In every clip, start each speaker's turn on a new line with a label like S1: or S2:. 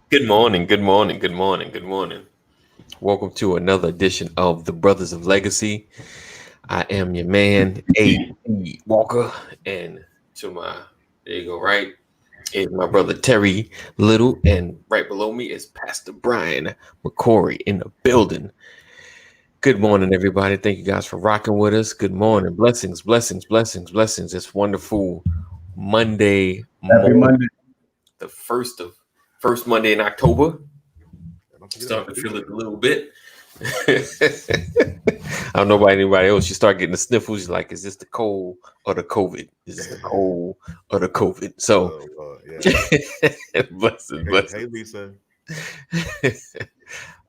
S1: Good morning, good morning, good morning, good morning. Welcome to another edition of the Brothers of Legacy. I am your man, A.E. Walker, and to my, there you go, right, is my brother Terry Little, and right below me is Pastor Brian McCory in the building. Good morning, everybody. Thank you guys for rocking with us. Good morning. Blessings, blessings, blessings, blessings. It's wonderful Monday
S2: Happy
S1: morning,
S2: Monday.
S1: the first Monday in October.
S3: Don't forget about
S1: Starting to
S3: the
S1: feel it
S3: weekend.
S1: a little bit. I don't know about anybody else. You start getting the sniffles. You're like, is this the cold or the COVID? Is this the cold or the COVID? So,
S3: Yeah.
S1: blessings,
S3: Hey,
S1: blessings.
S3: Lisa.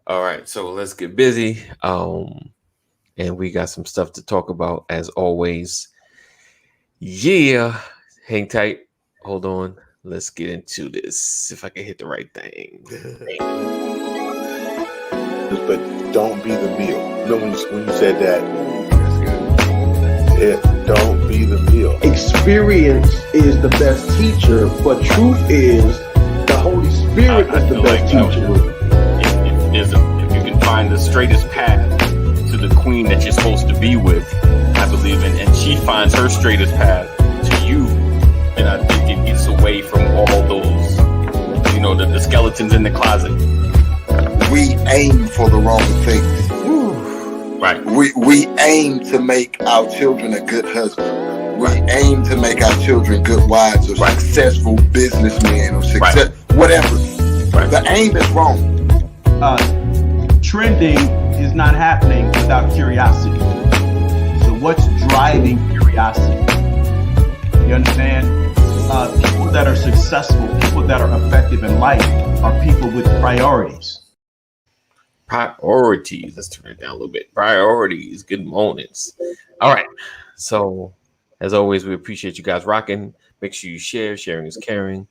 S1: All right, so let's get busy. And we got some stuff to talk about as always. Yeah, hang tight. Hold on. Let's get into this. If I can hit the right thing.
S4: But don't be the meal. When you said that,
S3: That's good.
S4: yeah, don't be the meal.
S2: Experience is the best teacher, but truth is the Holy Spirit
S5: I
S2: is the
S5: feel
S2: best
S5: like
S2: teacher.
S5: if you can find the straightest path to the queen that you're supposed to be with, I believe in, and she finds her straightest path to you, then I think it gets away from all those, the skeletons in the closet.
S6: We aim for the wrong things.
S5: Right.
S6: We aim to make our children a good husband. We aim to make our children good wives or successful businessmen or whatever.
S5: Right.
S6: The aim is wrong.
S7: Trending is not happening without curiosity. So what's driving curiosity? You understand? People that are successful, people that are effective in life are people with priorities.
S1: Priorities. Let's turn it down a little bit. Priorities. Good mornings. All right. So, as always, we appreciate you guys rocking. Make sure you share. Sharing is caring.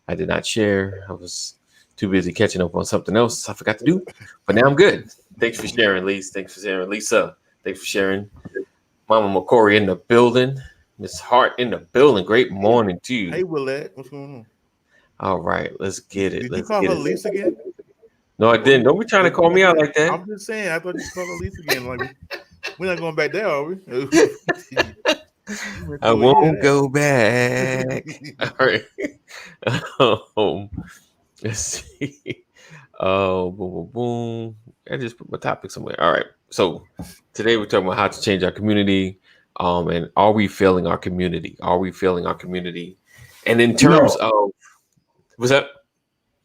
S1: I did not share. I was too busy catching up on something else I forgot to do. But now I'm good. Thanks for sharing, Lisa. Thanks for sharing, Lisa. Thanks for sharing. Mama McCory in the building. Miss Hart in the building. Great morning to you.
S3: Hey, Willette. What's going on?
S1: All right. Let's get it.
S3: Did you
S1: Let's
S3: call
S1: get
S3: her
S1: it.
S3: Lisa again?
S1: No, I didn't. Don't be trying to call me out like that.
S3: I'm just saying. I thought you called her Lisa again. Like, we're not going back there, are we?
S1: I won't go back. All right. Let's see. Oh, boom, boom, boom. I just put my topic somewhere. All right. So today we're talking about how to change our community. And are we failing our community? Are we failing our community? And in terms of what's that?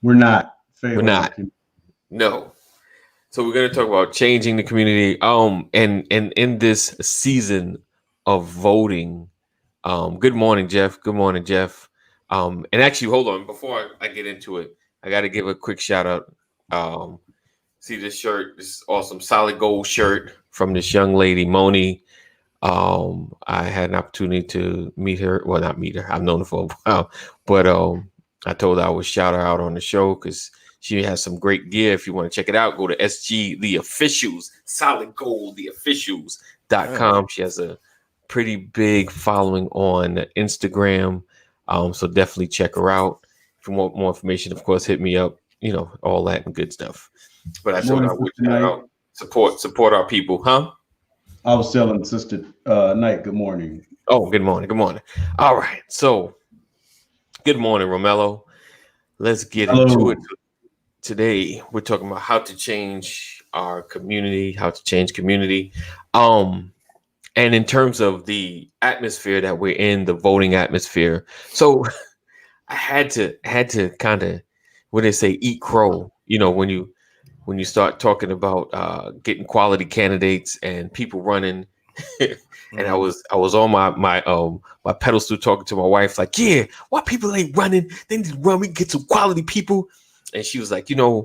S2: We're not failing.
S1: We're not. No. So we're going to talk about changing the community. And in this season of voting. Good morning, Jeff. Good morning, Jeff. And actually, hold on. Before I get into it, I got to give a quick shout out. See this shirt, this awesome solid gold shirt from this young lady, Moni. I had an opportunity to meet her. Well, not meet her. I've known her for a while, but I told her I would shout her out on the show because she has some great gear. If you want to check it out, go to SG The Officials, Solid Gold, theofficials.com. She has a pretty big following on Instagram. So definitely check her out. If you want more information, of course, hit me up, all that and good stuff. But I thought I would shout out, support our people, huh?
S2: I was telling Sister Knight, good morning.
S1: Oh, good morning. Good morning. All right. So good morning, Romello. Let's get into it. Today, we're talking about how to change our community, how to change community. And in terms of the atmosphere that we're in, the voting atmosphere. So I had to kind of, what do they say, eat crow, when you start talking about getting quality candidates and people running. And I was on my pedestal talking to my wife, like, yeah, why people ain't running? They need to run. We can get some quality people. And she was like, a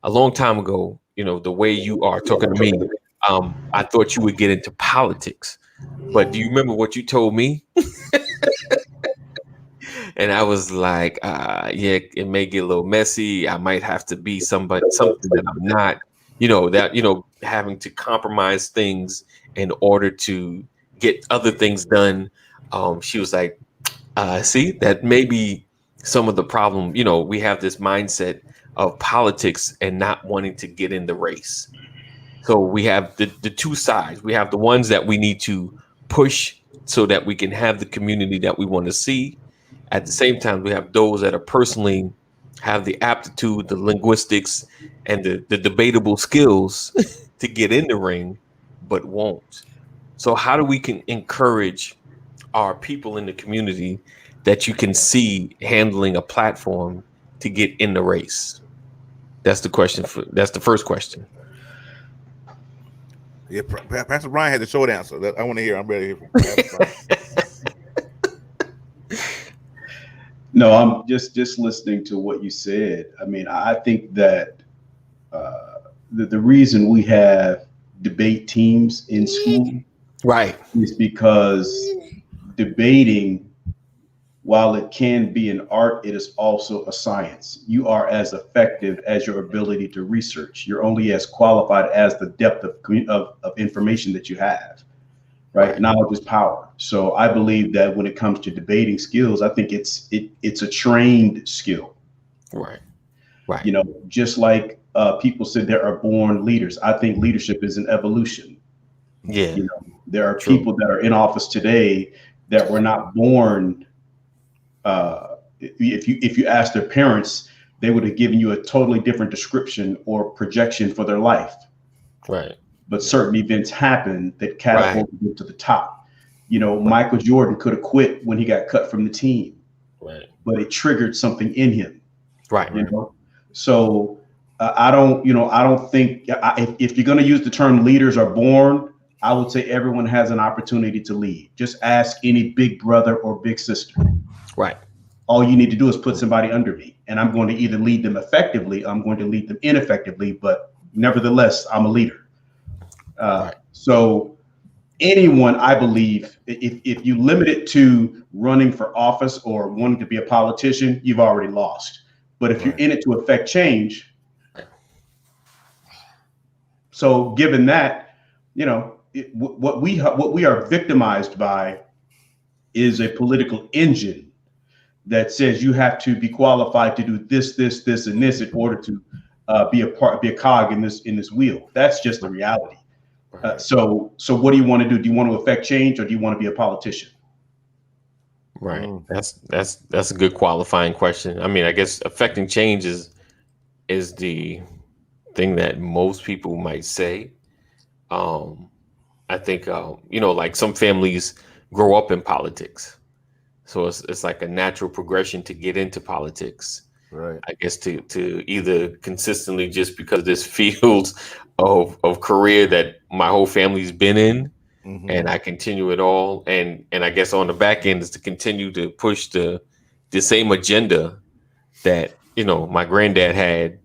S1: long time ago, the way you are talking to me, I thought you would get into politics. But do you remember what you told me? And I was like, yeah, it may get a little messy. I might have to be something that I'm not, having to compromise things in order to get other things done. She was like, see, that maybe some of the problem. You know, we have this mindset of politics and not wanting to get in the race. So we have the two sides. We have the ones that we need to push so that we can have the community that we want to see. At the same time, we have those that are personally have the aptitude, the linguistics, and the debatable skills to get in the ring, but won't. So how do we can encourage our people in the community that you can see handling a platform to get in the race? That's the question. That's the first question.
S3: Yeah, Pastor Brian had the short answer. I want to hear. I'm ready to hear from Pastor Brian.
S7: No, I'm just listening to what you said. I mean, I think that the reason we have debate teams in school,
S1: right,
S7: is because debating, while it can be an art, it is also a science. You are as effective as your ability to research. You're only as qualified as the depth of information that you have. Right? Knowledge is power. So I believe that when it comes to debating skills, I think it's a trained skill.
S1: Right.
S7: You know, just like people said there are born leaders. I think leadership is an evolution.
S1: Yeah.
S7: You know, there are people that are in office today that were not born. If you ask their parents, they would have given you a totally different description or projection for their life.
S1: Right.
S7: But certain events happened that catapulted them to the top. You know, Michael Jordan could have quit when he got cut from the team, but it triggered something in him.
S1: Right.
S7: You know, so I don't think if you're going to use the term leaders are born, I would say everyone has an opportunity to lead. Just ask any big brother or big sister.
S1: Right.
S7: All you need to do is put somebody under me, and I'm going to either lead them effectively, I'm going to lead them ineffectively, but nevertheless, I'm a leader. So anyone, I believe, if you limit it to running for office or wanting to be a politician, you've already lost. But if you're in it to affect change, so given that, you know, what we are victimized by is a political engine that says you have to be qualified to do this, and this in order to be a cog in this wheel. That's just the reality. So what do you want to do? Do you want to affect change, or do you want to be a politician?
S1: Right. That's a good qualifying question. I mean, I guess affecting change is the thing that most people might say. I think you know, like some families grow up in politics, so it's like a natural progression to get into politics.
S3: Right.
S1: I guess to either consistently, just because this field of career that my whole family's been in, and I continue it all, and I guess on the back end is to continue to push the same agenda that, you know, my granddad had,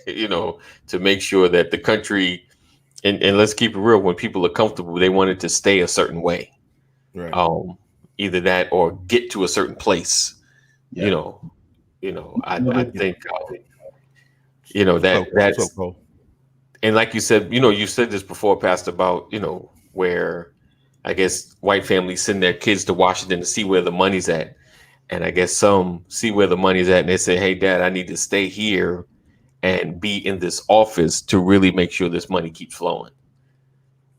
S1: you know, to make sure that the country, and let's keep it real, when people are comfortable, they want it to stay a certain way.
S3: Right.
S1: Either that or get to a certain place. You know, I think, you know, that's, and like you said, you know, you said this before, Pastor, about, you know, where I guess white families send their kids to Washington to see where the money's at. And I guess some see where the money's at and they say, hey, Dad, I need to stay here and be in this office to really make sure this money keeps flowing.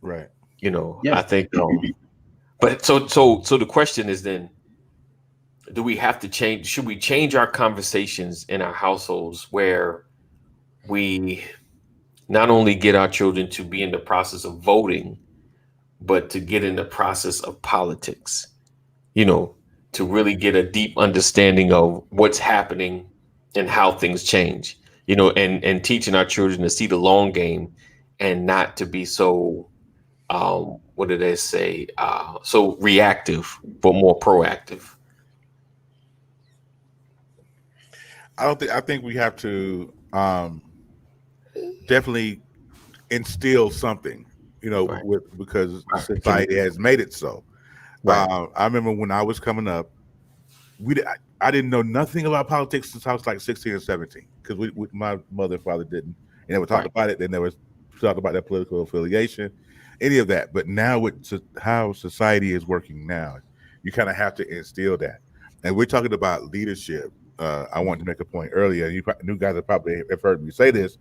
S3: Right.
S1: You know, I think, but so the question is then, do we have to change? Should we change our conversations in our households where we not only get our children to be in the process of voting, but to get in the process of politics, you know, to really get a deep understanding of what's happening and how things change, you know, and teaching our children to see the long game and not to be so, what do they say? So reactive, but more proactive.
S3: I think we have to definitely instill something, you know, because society has made it so. I remember when I was coming up, I didn't know nothing about politics since I was like 16 or 17, because my mother and father didn't. They never talked about it. They never talked about their political affiliation, any of that. But now with how society is working now, you kind of have to instill that. And we're talking about leadership I wanted to make a point earlier. You guys have probably have heard me say this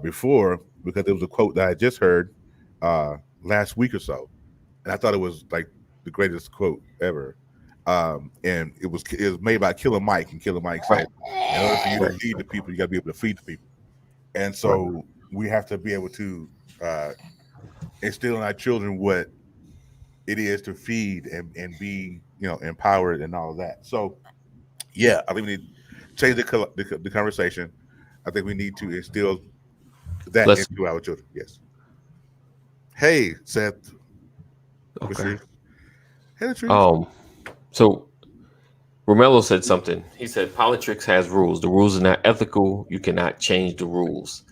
S3: before, because it was a quote that I just heard last week or so, and I thought it was like the greatest quote ever. And it was made by Killer Mike, and Killer Mike said, "In order for you to feed the people, you got to be able to feed the people." And so we have to be able to instill in our children what it is to feed and be, empowered and all of that. So, yeah, I think we need to change the conversation. I think we need to instill that into our children. Yes. Hey, Seth.
S1: Okay.
S3: Hey, Latrice.
S1: So Romello said something. He said politics has rules. The rules are not ethical. You cannot change the rules.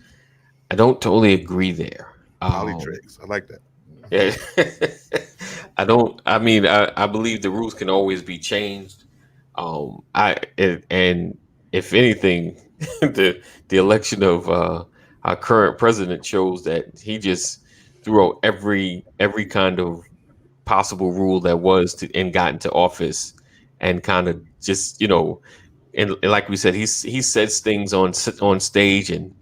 S1: I don't totally agree there.
S3: Politics. I like that.
S1: Yeah. I believe the rules can always be changed. And if anything, the election of our current president shows that he just threw out every kind of possible rule that was and got into office, and kind of just, and like we said, he says things on stage, and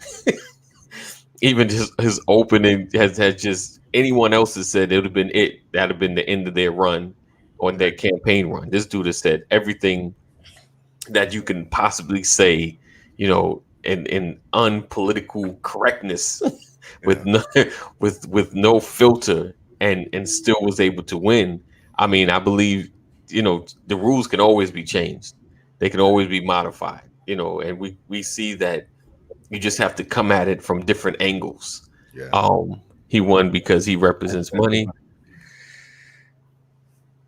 S1: even his opening has just, anyone else has said it would have been that'd have been the end of their run, on their campaign run. This dude has said everything that you can possibly say, in unpolitical correctness, with no filter, and still was able to win. I mean, I believe, the rules can always be changed. They can always be modified, and we see that you just have to come at it from different angles.
S3: Yeah.
S1: He won because he represents money.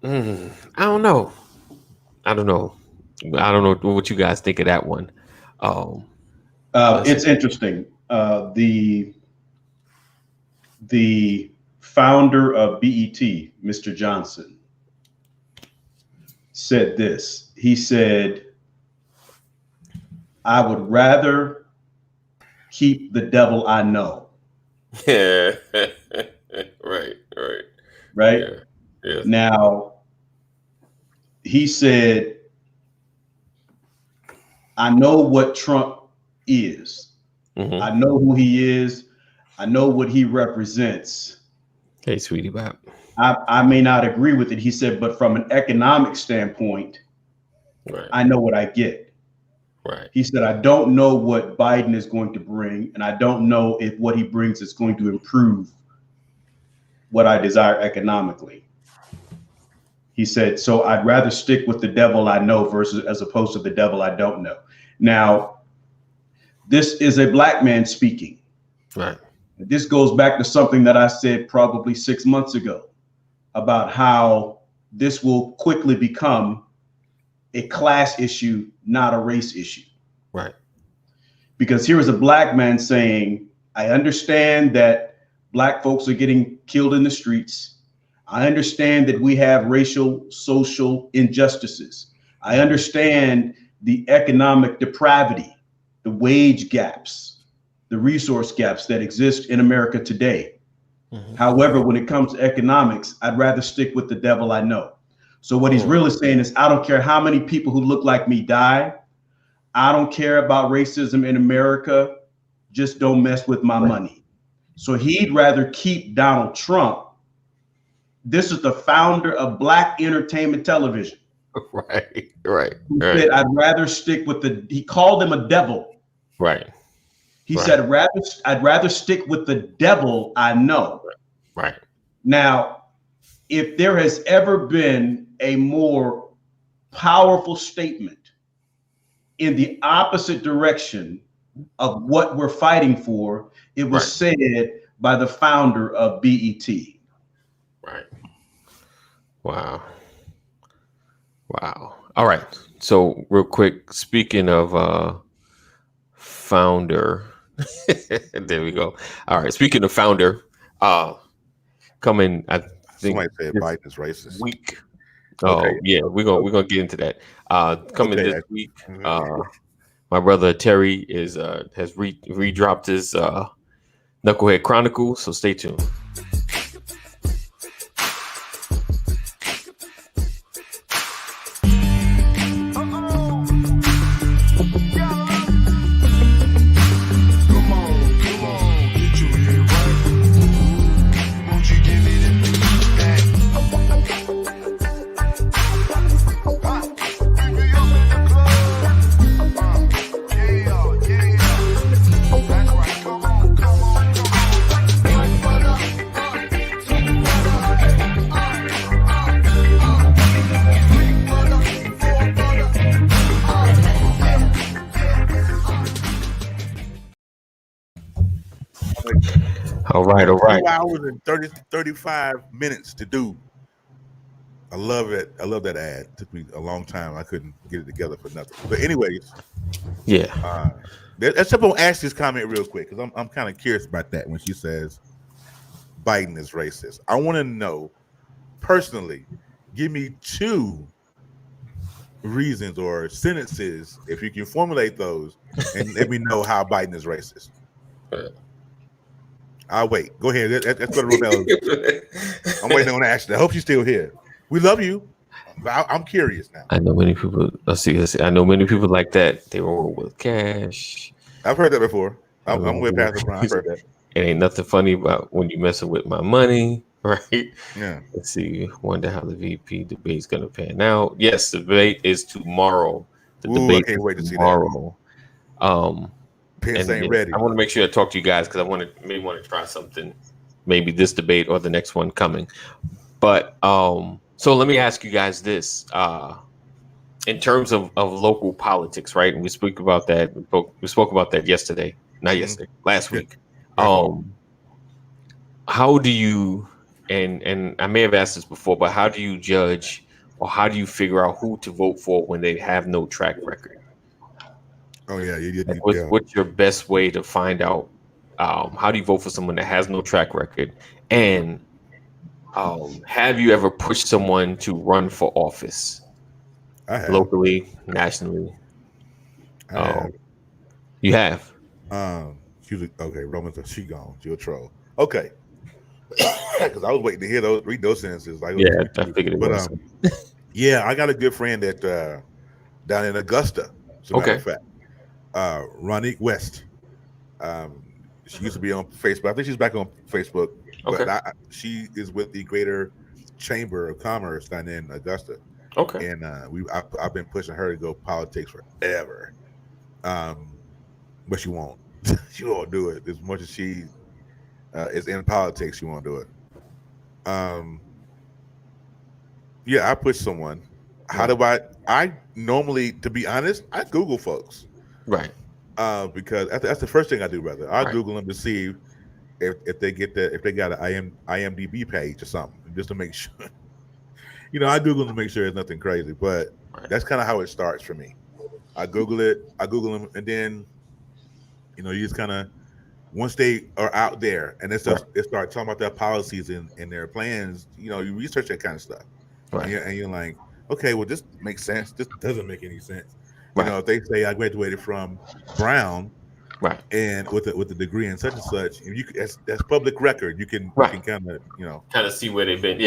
S1: I don't know what you guys think of that one.
S7: It's interesting. The founder of BET, Mr. Johnson, said this. He said, "I would rather keep the devil I know."
S1: Yeah. Right.
S7: Yeah. Now, he said, "I know what Trump is.
S1: Mm-hmm.
S7: I know who he is. I know what he represents.
S1: Hey, sweetie bop.
S7: I may not agree with it," he said, "but from an economic standpoint, I know what I get."
S1: Right.
S7: He said, "I don't know what Biden is going to bring, and I don't know if what he brings is going to improve what I desire economically." He said, "So I'd rather stick with the devil I know as opposed to the devil I don't know." Now, this is a black man speaking.
S1: Right.
S7: This goes back to something that I said probably 6 months ago about how this will quickly become a class issue, not a race issue.
S1: Right.
S7: Because here is a black man saying, "I understand that black folks are getting killed in the streets. I understand that we have racial, social injustices. I understand the economic depravity, the wage gaps, the resource gaps that exist in America today. Mm-hmm. However, when it comes to economics, I'd rather stick with the devil I know." So what he's really saying is, I don't care how many people who look like me die. I don't care about racism in America. Just don't mess with my money. So he'd rather keep Donald Trump. This is the founder of Black Entertainment Television.
S1: Right.
S7: Who said, "I'd rather stick with he called him a devil."
S1: Right.
S7: He said, I'd rather stick with the devil I know.
S1: Right.
S7: Now, if there has ever been a more powerful statement in the opposite direction of what we're fighting for, it was said by the founder of BET.
S1: Right. Wow. All right. So real quick, speaking of founder, there we go. All right. Speaking of founder, coming, I think
S3: somebody said Biden is racist.
S1: Week. Oh, yeah, we're gonna get into that. Coming this week, my brother Terry has redropped his Knucklehead Chronicles, so stay tuned. All right.
S3: 2 hours and 35 minutes to do. I love it. I love that ad. It took me a long time. I couldn't get it together for nothing. But anyways,
S1: Yeah.
S3: Let's jump on Ashley's comment real quick because I'm kind of curious about that when she says Biden is racist. I want to know personally. Give me 2 reasons or sentences, if you can formulate those, and let me know how Biden is racist. I'll wait. Go ahead. Let's go to Romel. I'm waiting on Ashley. I hope she's still here. We love you. I'm curious now.
S1: I know many people. Let's see. I know many people like that. They roll with cash.
S3: I've heard that before. I'm with Pastor Brown. I've heard that.
S1: It ain't nothing funny about when you messing with my money, right?
S3: Yeah.
S1: Let's see. Wonder how the VP debate's gonna pan out. Yes, the debate is tomorrow. The debate
S3: I can't wait to see
S1: tomorrow.
S3: Pence ain't ready.
S1: I want to make sure I talk to you guys because I want to try something. Maybe this debate or the next one coming. But so let me ask you guys this. In terms of local politics, right? And we spoke about that. We spoke about that yesterday. Not yesterday, last week. How do you and I may have asked this before, but how do you judge or how do you figure out who to vote for when they have no track record?
S3: Oh yeah,
S1: what's your best way to find out? How do you vote for someone that has no track record? And have you ever pushed someone to run for office?
S3: I have.
S1: Locally, nationally?
S3: I have.
S1: You have?
S3: Okay, Roman's she gone. She'll troll. Okay. Because I was waiting to read those sentences. Like,
S1: yeah, I figured it was.
S3: Yeah, I got a good friend that down in Augusta, as a matter of fact. Ronnie West. She used to be on Facebook. I think she's back on Facebook.
S1: Okay.
S3: But she is with the Greater Chamber of Commerce down in Augusta.
S1: Okay.
S3: And I've been pushing her to go politics forever. But she won't. She won't do it. As much as she is in politics, she won't do it. Yeah, I push someone. How do I normally, to be honest, I Google folks.
S1: Right.
S3: Because that's the first thing I do, brother. I Google them to see if they got an IMDb page or something, just to make sure. I Google them to make sure there's nothing crazy, but that's kind of how it starts for me. I Google them, and then you just kind of, once they are out there and they start talking about their policies and their plans, you research that kind of stuff, and you're like, okay, well, this makes sense. This doesn't make any sense. If they say I graduated from Brown, and with a degree in such and such, that's public record. You can kind of
S1: see where they've been,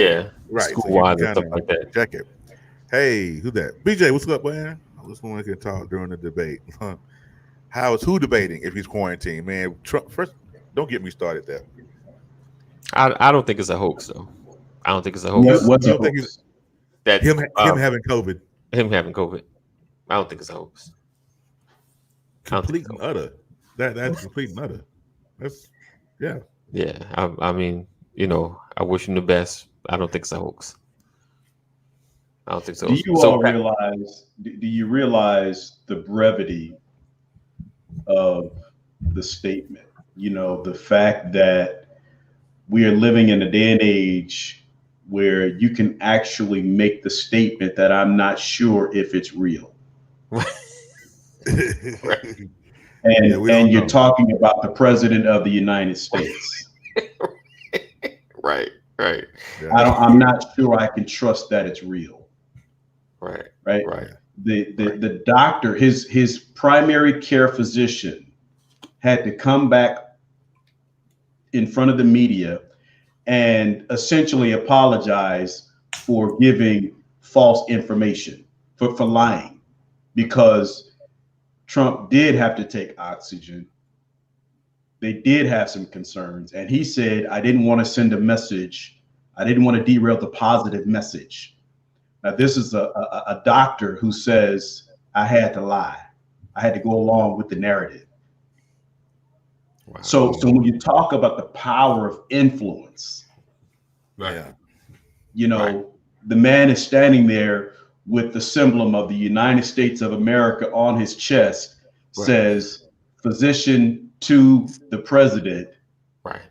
S3: school-wise
S1: and stuff like that.
S3: Check it. Hey, who's that? BJ, what's up, man? This one can talk during the debate. How is who debating if he's quarantined, man? Trump first. Don't get me started there.
S1: I don't think it's a hoax, though. I don't think it's a hoax.
S7: What's a hoax?
S3: That him having COVID.
S1: Him having COVID. I don't think it's a hoax.
S3: Complete and utter. That's complete and utter. That's yeah.
S1: Yeah. I mean, I wish him the best. I don't think it's a hoax. I don't think so.
S7: Do you realize the brevity of the statement? The fact that we are living in a day and age where you can actually make the statement that I'm not sure if it's real. And you're talking about the president of the United States.
S1: Right.
S3: Yeah.
S7: I'm not sure I can trust that it's real.
S1: Right.
S7: The doctor, his primary care physician, had to come back in front of the media and essentially apologize for giving false information, for lying, because Trump did have to take oxygen. They did have some concerns. And he said, I didn't want to send a message. I didn't want to derail the positive message. Now, this is a doctor who says, I had to lie. I had to go along with the narrative. Wow. So when you talk about the power of influence, the man is standing there with the emblem of the United States of America on his chest, says, physician to the president.
S1: Right.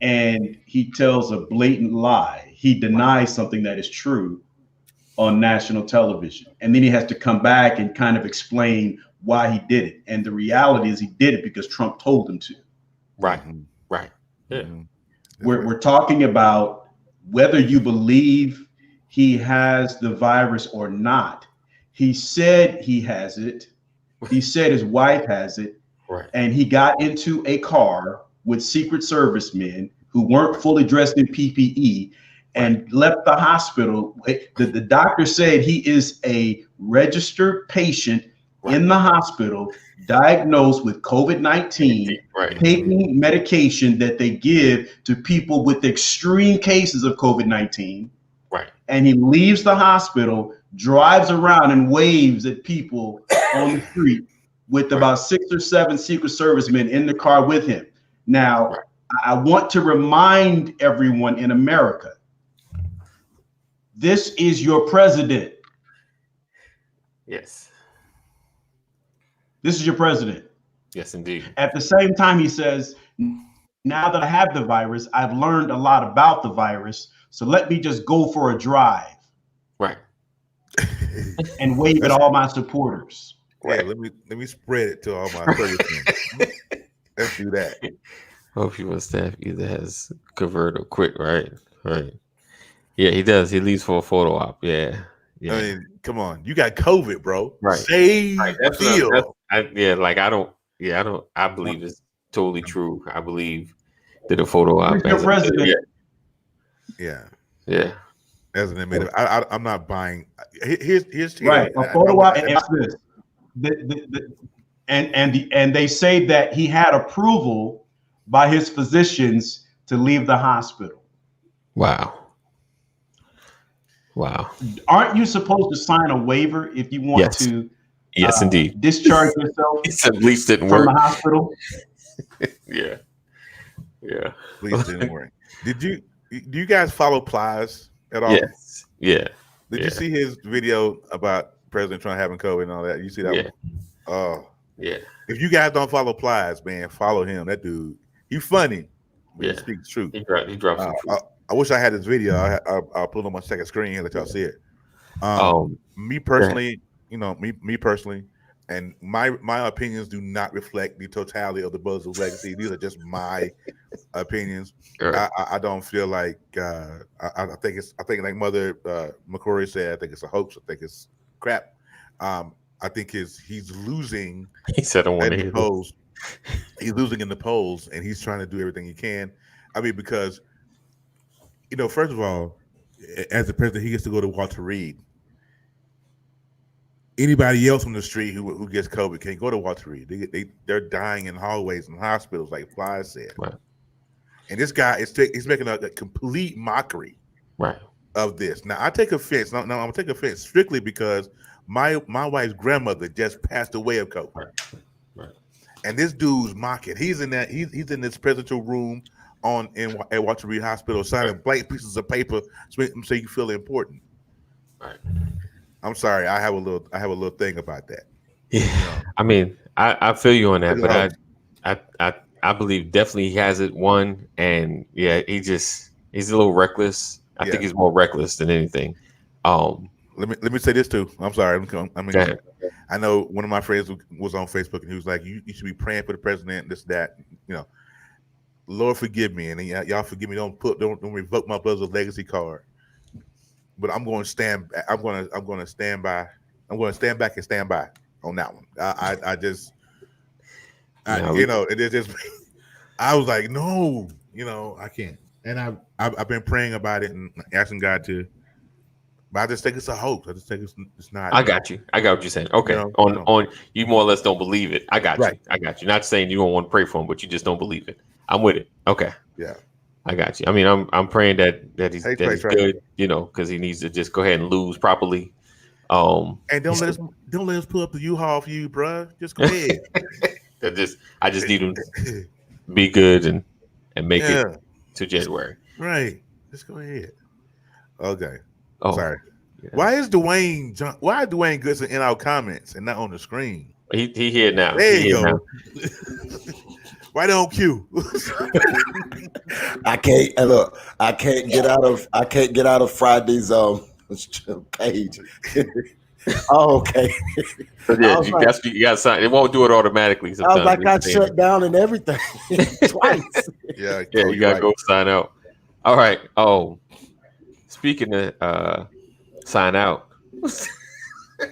S7: and he tells a blatant lie. He denies something that is true on national television. And then he has to come back and kind of explain why he did it. And the reality is he did it because Trump told him to.
S1: Right. Right. Yeah.
S7: We're talking about whether you believe he has the virus or not. He said he has it. He said his wife has it.
S1: Right.
S7: And he got into a car with Secret Service men who weren't fully dressed in PPE and left the hospital. The doctor said he is a registered patient in the hospital, diagnosed with COVID-19, taking medication that they give to people with extreme cases of COVID-19.
S1: Right.
S7: And he leaves the hospital, drives around and waves at people on the street with about 6 or 7 Secret Servicemen in the car with him. Now, I want to remind everyone in America, this is your president.
S1: Yes.
S7: This is your president.
S1: Yes, indeed.
S7: At the same time, he says, now that I have the virus, I've learned a lot about the virus. So let me just go for a drive.
S1: Right.
S7: And wave at all my supporters.
S3: Right. Let me spread it to all my friends. Let's do that.
S1: Hope your staff either has convert or quit. Right. Right. Yeah, he does. He leaves for a photo op. Yeah. Yeah.
S3: I mean, come on. You got COVID, bro.
S1: Right.
S3: Stay still.
S1: I believe it's totally true. I believe that a photo op.
S7: Your president.
S3: Yeah.
S1: Yeah.
S3: As an admitted, I'm not buying. Here's
S7: right. A photo op and this. And they say that he had approval by his physicians to leave the hospital.
S1: Wow. Wow.
S7: Aren't you supposed to sign a waiver if you want to?
S1: Yes, indeed.
S7: Discharge yourself.
S1: At least didn't
S7: from
S1: work.
S7: the hospital.
S1: Yeah. Yeah.
S3: At least didn't work. Do you guys follow Plies at all?
S1: Yes. Yeah.
S3: Did you see his video about President Trump having COVID and all that? You see that?
S1: Yeah.
S3: One? Oh.
S1: Yeah.
S3: If you guys don't follow Plies, man, follow him. That dude, he's funny. But he speaks truth.
S1: He drops some truth.
S3: I wish I had this video. I'll put it on my second screen and let y'all see it. Me personally, me personally, and my opinions do not reflect the totality of the Buzz's legacy. These are just my opinions.
S1: Sure.
S3: I don't feel like I think like Mother McCrory said, I think it's a hoax. I think it's crap. I think he's losing.
S1: He said, "I want to hear
S3: polls." He's losing in the polls, and he's trying to do everything he can. I mean, because first of all, as the president, he gets to go to Walter Reed. Anybody else on the street who gets COVID can't go to Walter Reed. They're dying in hallways and hospitals, like Fly said.
S1: Right.
S3: And this guy he's making a complete mockery of this. Now I take offense. No, I'm gonna take offense strictly because my wife's grandmother just passed away of COVID.
S1: Right.
S3: And this dude's mocking. He's in this presidential room at Walter Reed Hospital signing blank pieces of paper so you feel important.
S1: Right.
S3: I'm sorry, I have a little thing about that.
S1: Yeah. I mean, I feel you on that, but I believe definitely he has it one, and yeah, he's a little reckless. I think he's more reckless than anything.
S3: Let me say this too. I'm sorry. I know one of my friends was on Facebook and he was like, "You should be praying for the president, this, that, Lord forgive me, and y'all forgive me. Don't revoke my Buzz's legacy card." But I'm going to stand. I'm going to stand by. I'm going to stand back and stand by on that one. It just. I was like, no, I can't. And I've been praying about it and asking God to. But I just think it's a hoax. I just think it's not.
S1: I got you. I got what you're saying. Okay. On you more or less don't believe it. I got you. I got you. Not saying you don't want to pray for him, but you just don't believe it. I'm with it. Okay.
S3: Yeah.
S1: I got you. I mean, I'm praying that he's good, because he needs to just go ahead and lose properly.
S3: And don't let us pull up the U-Haul for you, bro. Just go ahead.
S1: I just need him to be good and make it to January.
S3: Right. Just go ahead. Okay.
S1: Oh,
S3: sorry. Yeah. Why is Dwayne Goodson in our comments and not on the screen?
S1: He here now.
S3: There you go. Right on cue.
S8: I can't look. I can't get out of Friday's page. Oh, okay.
S1: Yeah, you got to sign. It won't do it automatically. Sometimes.
S8: I was like, I shut down and everything twice.
S3: Yeah,
S1: you gotta go sign out. All right. Oh, speaking of sign out. That's a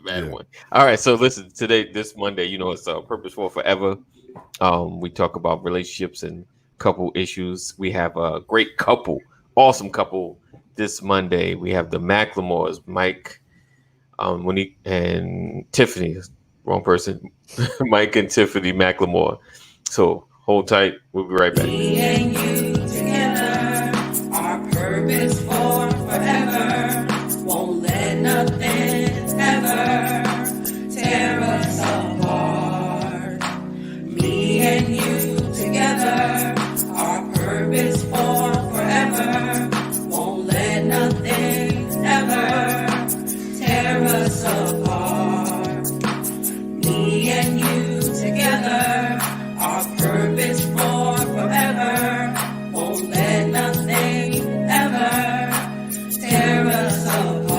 S1: bad one. All right. So listen, this Monday, it's Purpose for Forever. We talk about relationships and couple issues. We have a great couple, awesome couple this Monday. We have the Macklemores, Mike, Monique, and Tiffany. Wrong person. Mike and Tiffany Macklemore. So hold tight. We'll be right back.
S9: Me and you together, our purpose for forever. Won't let nothing ever tear us apart. Me and you together, our purpose for forever. Won't let nothing ever tear us apart. Me and you together, our purpose for forever. Won't let nothing ever tear us apart.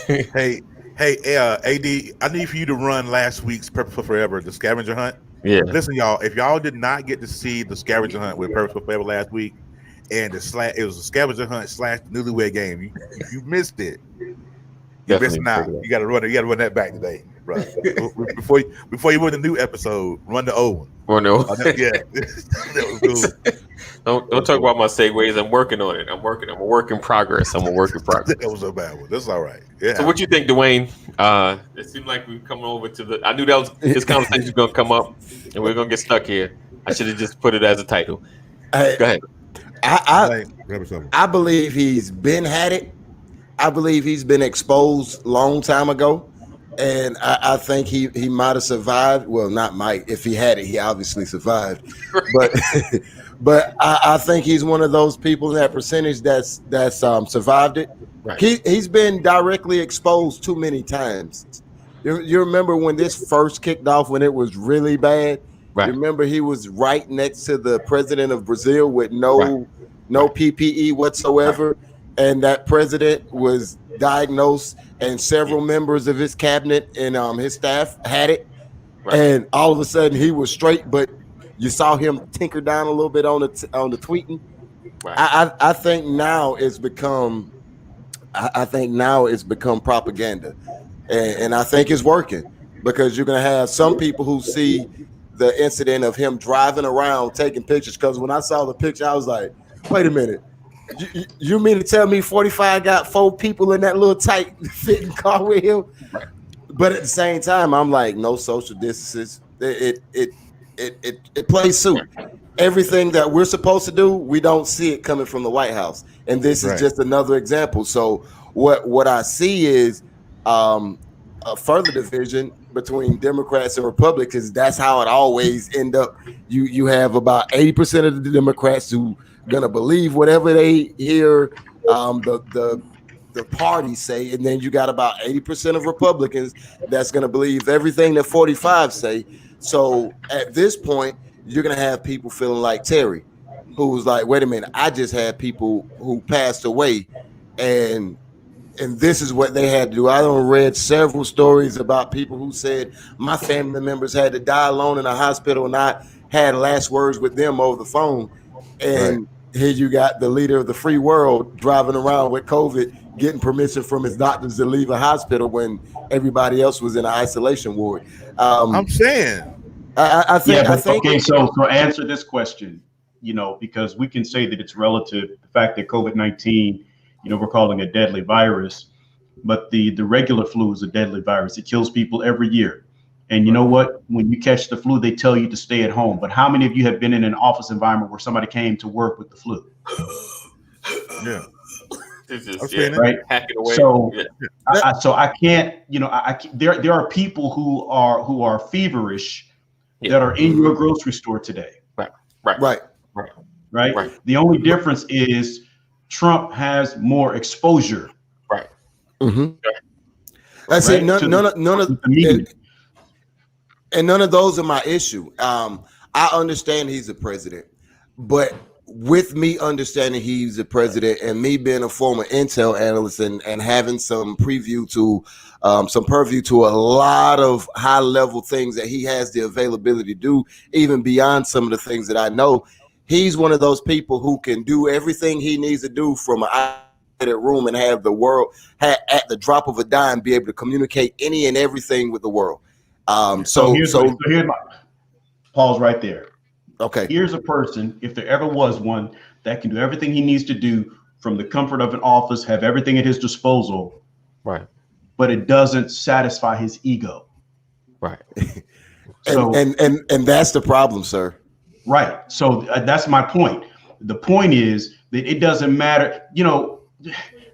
S3: Hey, AD, I need for you to run last week's Purpose for Forever, the Scavenger Hunt.
S1: Yeah.
S3: Listen, y'all, if y'all did not get to see the Scavenger Hunt with Purpose for Forever last week, and it was a Scavenger Hunt / Newlywed Game. If you missed it, you're missing out. You got to run it. You got to run that back today, right? before you run the new episode, run the old one.
S1: Oh no,
S3: yeah, that was cool.
S1: Don't talk about my segues. I'm working on it. I'm a work in progress. That
S3: was a bad one. That's all right. Yeah.
S1: So what you think, Dwayne? It seemed like we're coming over to the. I knew this conversation was going to come up, and we're going to get stuck here. I should have just put it as a title. Go ahead.
S8: I believe he's been had it. I believe he's been exposed long time ago, and I think he might have survived. Well, not might. If he had it, he obviously survived. But I think he's one of those people in that percentage that's survived it. Right. He's been directly exposed too many times. You remember when this first kicked off, when it was really bad? Right. You remember he was right next to the president of Brazil with no PPE whatsoever, and that president was diagnosed, and several members of his cabinet and his staff had it, and all of a sudden he was straight, but you saw him tinker down a little bit on the tweeting. Right. I think now it's become propaganda, and I think it's working, because you're gonna have some people who see the incident of him driving around taking pictures. Because when I saw the picture, I was like, wait a minute. You mean to tell me 45 got 4 people in that little tight fitting car with him? Right. But at the same time, I'm like, no social distances. It plays suit. Everything that we're supposed to do, we don't see it coming from the White House. And this is just another example. So what I see is a further division between Democrats and Republicans. That's how it always end up. You have about 80% of the Democrats who gonna believe whatever they hear the party say, and then you got about 80% of Republicans that's gonna believe everything that 45 say. So at this point, you're gonna have people feeling like Terry, who's like, wait a minute, I just had people who passed away, and this is what they had to do. I done read several stories about people who said my family members had to die alone in a hospital, and I had last words with them over the phone. And here you got the leader of the free world driving around with COVID, getting permission from his doctors to leave a hospital when everybody else was in an isolation ward.
S3: I'm saying,
S8: I think.
S7: Okay, so answer this question, because we can say that it's relative. The fact that COVID-19, we're calling a deadly virus, but the regular flu is a deadly virus. It kills people every year. And you know what? When you catch the flu, they tell you to stay at home. But how many of you have been in an office environment where somebody came to work with the flu?
S3: Yeah.
S7: Right. So, so I can't. There are people who are feverish that are in your grocery store today.
S8: Right.
S7: The only difference is Trump has more exposure.
S1: Right.
S8: Mm-hmm. That's
S7: right?
S8: it. None of and none of those are my issue. I understand he's a president, but with me understanding he's a president and me being a former intel analyst and having some purview to a lot of high level things that he has the availability to do, even beyond some of the things that I know, he's one of those people who can do everything he needs to do from an isolated room and have the world at the drop of a dime be able to communicate any and everything with the world.
S7: So here's my pause right there.
S8: Okay.
S7: Here's a person, if there ever was one, that can do everything he needs to do from the comfort of an office, have everything at his disposal.
S1: Right.
S7: But it doesn't satisfy his ego.
S1: Right.
S8: So and that's the problem, sir.
S7: Right. So that's my point. The point is that it doesn't matter. You know,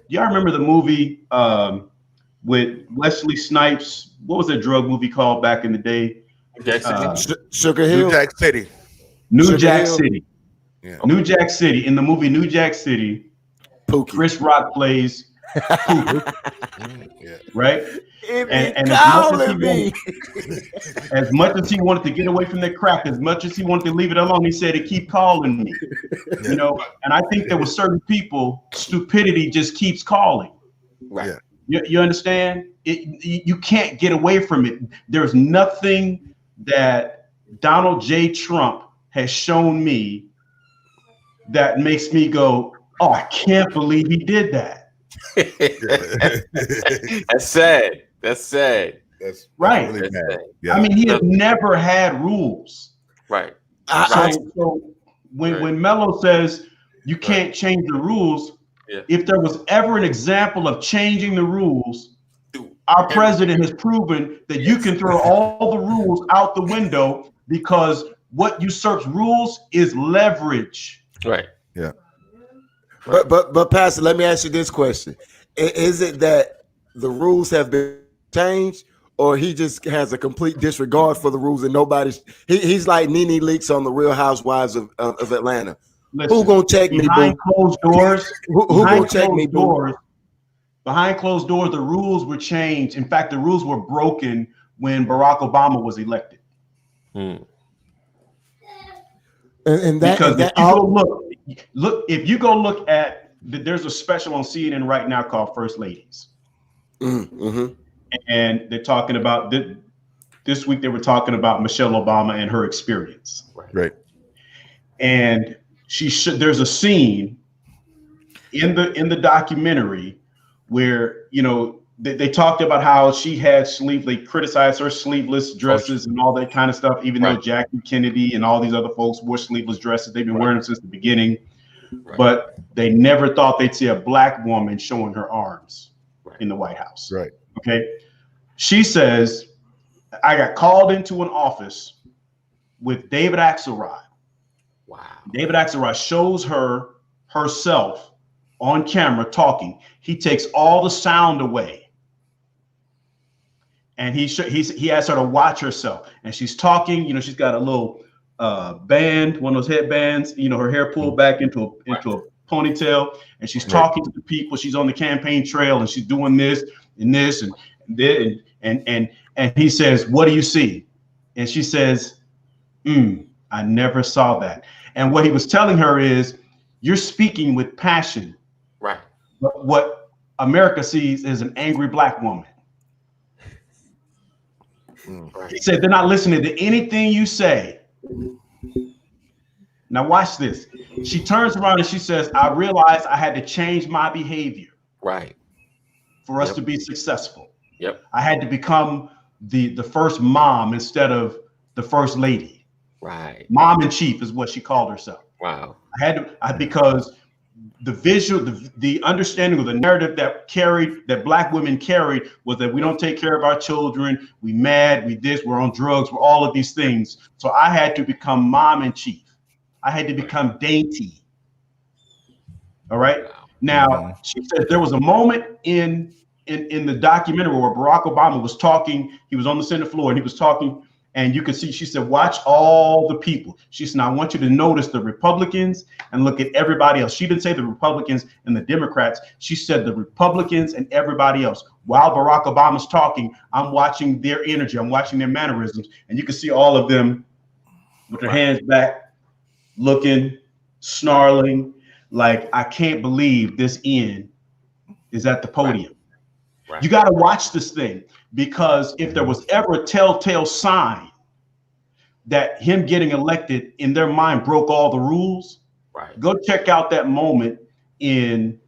S7: y'all remember the movie with Wesley Snipes? What was that drug movie called back in the day?
S8: Sugar Hill.
S3: New Jack City.
S7: New Jack City. Yeah. New Jack City. In the movie New Jack City,
S8: Pookie.
S7: Chris Rock plays Pookie. Right? And as much as he wanted to get away from that crack, as much as he wanted to leave it alone, he said, "It keep calling me." You know, and I think there were certain people, stupidity just keeps calling.
S8: Right.
S7: You understand? You can't get away from it. There's nothing that Donald J. Trump has shown me that makes me go, "Oh, I can't believe he did that."
S1: That's sad. That's
S7: right.
S3: Really bad.
S7: Yeah. I mean, he has never had rules.
S1: Right.
S7: So when Mello says you can't change the rules, if there was ever an example of changing the rules, our president has proven that you can throw all the rules out the window because what usurps rules is leverage.
S1: Right.
S3: Yeah.
S8: But Pastor, let me ask you this question. Is it that the rules have been changed, or he just has a complete disregard for the rules and he's like Nene Leakes on the Real Housewives of Atlanta.
S7: Listen,
S8: who gonna check me,
S7: behind closed doors?
S8: Who gonna check me, boo?
S7: Behind closed doors, the rules were changed. In fact, the rules were broken when Barack Obama was elected.
S8: And
S7: because if you go look at, there's a special on CNN right now called First Ladies.
S8: Mm-hmm.
S7: And they're talking about this week. They were talking about Michelle Obama and her experience.
S3: Right.
S7: And there's a scene in the documentary where, you know, they talked about how she had they criticized her sleeveless dresses and all that kind of stuff, even though Jackie Kennedy and all these other folks wore sleeveless dresses. They've been wearing them since the beginning, but they never thought they'd see a black woman showing her arms in the White House.
S3: Right.
S7: Okay. She says, I got called into an office with David Axelrod.
S1: Wow. David
S7: Axelrod shows herself on camera talking. He takes all the sound away. And he asked her to watch herself. And she's talking, you know, she's got a little band, one of those headbands, you know, her hair pulled back into a ponytail. And she's talking to the people. She's on the campaign trail and she's doing this and this and this. And he says, "What do you see?" And she says, "I never saw that." And what he was telling her is, you're speaking with passion.
S1: Right.
S7: But what America sees is an angry black woman. He said, they're not listening to anything you say. Now watch this. She turns around and she says, I realized I had to change my behavior.
S1: Right.
S7: For us to be successful.
S1: Yep.
S7: I had to become the first mom instead of the first lady.
S1: Right.
S7: Mom in chief is what she called herself.
S1: Wow.
S7: Because the visual, the understanding of the narrative that black women carried was that we don't take care of our children, we mad, we this, we're on drugs, we're all of these things. So I had to become mom in chief. I had to become dainty. All right. Now she said there was a moment in the documentary where Barack Obama was talking. He was on the Senate floor and he was talking, And you can see, she said, watch all the people. She said, now I want you to notice the Republicans and look at everybody else. She didn't say the Republicans and the Democrats. She said the Republicans and everybody else. While Barack Obama's talking, I'm watching their energy. I'm watching their mannerisms. And you can see all of them with their hands back, looking, snarling, like, I can't believe this end is at the podium. Right. You got to watch this thing, because if there was ever a telltale sign that him getting elected in their mind broke all the rules, right, go check out that moment in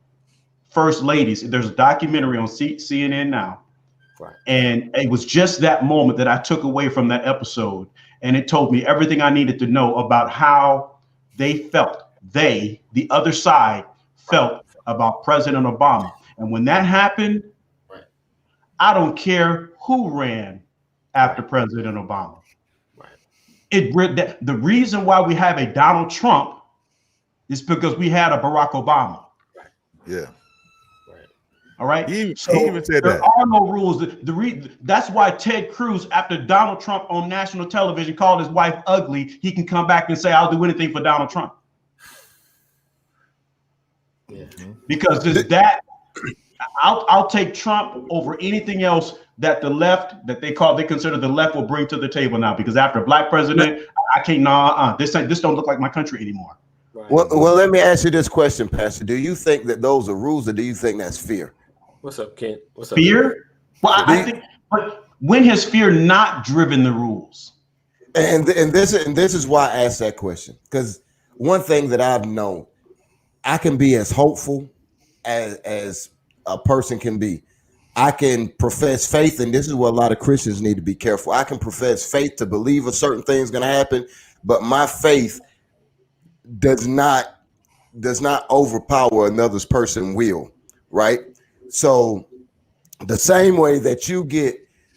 S7: First Ladies. There's a documentary on CNN now. Right. And it was just that moment that I took away from that episode. And it told me everything I needed to know about how they felt. The other side, felt about President Obama. And when that happened, I don't care who ran after President Obama. The reason why we have a Donald Trump is because we had a Barack Obama.
S3: Yeah.
S7: All right.
S3: He even said
S7: there
S3: that.
S7: are no rules. That's why Ted Cruz, after Donald Trump on national television called his wife ugly, he can come back and say, I'll do anything for Donald Trump. Yeah. Because I'll take Trump over anything else that the left, that they consider the left, will bring to the table now. Because after a black president, I can't. This don't look like my country anymore.
S8: Right. Well, let me ask you this question, Pastor. Do you think that those are rules, or do you think that's fear?
S1: What's up, Kent? What's up?
S7: Fear? Well, I think. But when has fear not driven the rules?
S8: And this is why I asked that question. Because one thing that I've known, I can be as hopeful as a person can be. I can profess faith, and this is what a lot of Christians need to be careful. I can profess faith to believe a certain thing is going to happen, but my faith does not overpower another person's will, right? So the same way that you get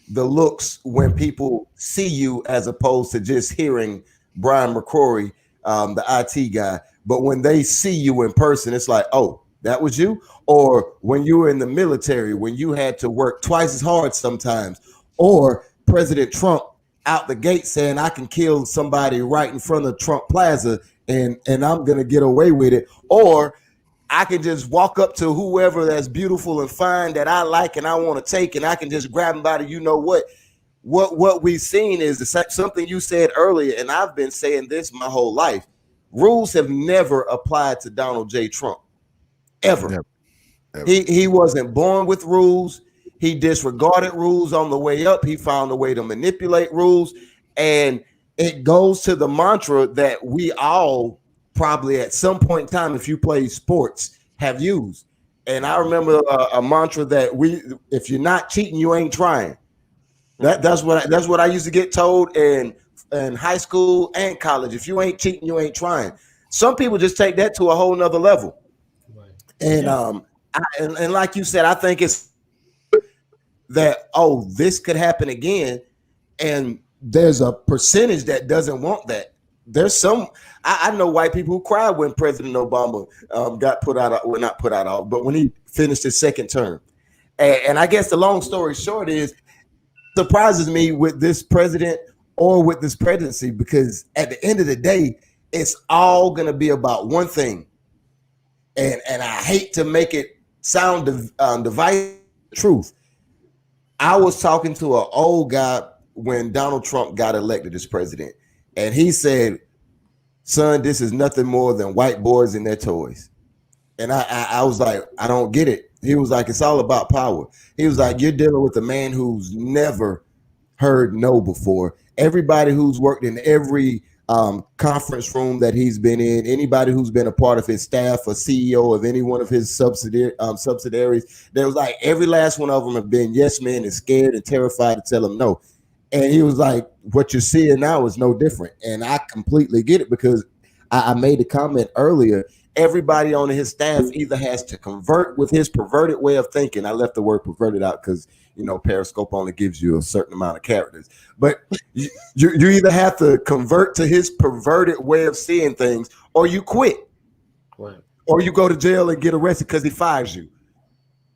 S8: the looks when people see you, as opposed to just hearing Brian McCrory, the IT guy, but when they see you in person, it's like, oh, that was you. Or when you were in the military, when you had to work twice as hard sometimes, or President Trump out the gate saying, I can kill somebody right in front of Trump Plaza and I'm going to get away with it. Or I can just walk up to whoever that's beautiful and fine that I like and I want to take, and I can just grab them by the, you know what? What we've seen is something you said earlier, and I've been saying this my whole life. Rules have never applied to Donald J. Trump, ever. Never. He wasn't born with rules. He disregarded rules on the way up. He found a way to manipulate rules. And it goes to the mantra that we all probably at some point in time, if you play sports, have used. And I remember a mantra that if you're not cheating, you ain't trying. That's what I used to get told in high school and college. If you ain't cheating, you ain't trying. Some people just take that to a whole nother level. Right. And and like you said, I think it's that, oh, this could happen again. And there's a percentage that doesn't want that. There's some, I know white people who cried when President Obama got put out, well, not put out, but when he finished his second term. And I guess the long story short is, surprises me with this president or with this presidency, because at the end of the day, it's all going to be about one thing. And I hate to make it sound divisive. Truth. I was talking to an old guy when Donald Trump got elected as president, and he said, son, this is nothing more than white boys and their toys. And I was like, I don't get it. He was like, it's all about power. He was like, you're dealing with a man who's never heard no before. Everybody who's worked in every conference room that he's been in, anybody who's been a part of his staff or CEO of any one of his subsidiaries, there was like every last one of them have been yes men and scared and terrified to tell him no. And he was like, what you're seeing now is no different. And I completely get it, because I made a comment earlier. Everybody on his staff either has to convert with his perverted way of thinking. I left the word perverted out because, you know, Periscope only gives you a certain amount of characters. But you either have to convert to his perverted way of seeing things, or you quit. Right. Or you go to jail and get arrested because he fires you.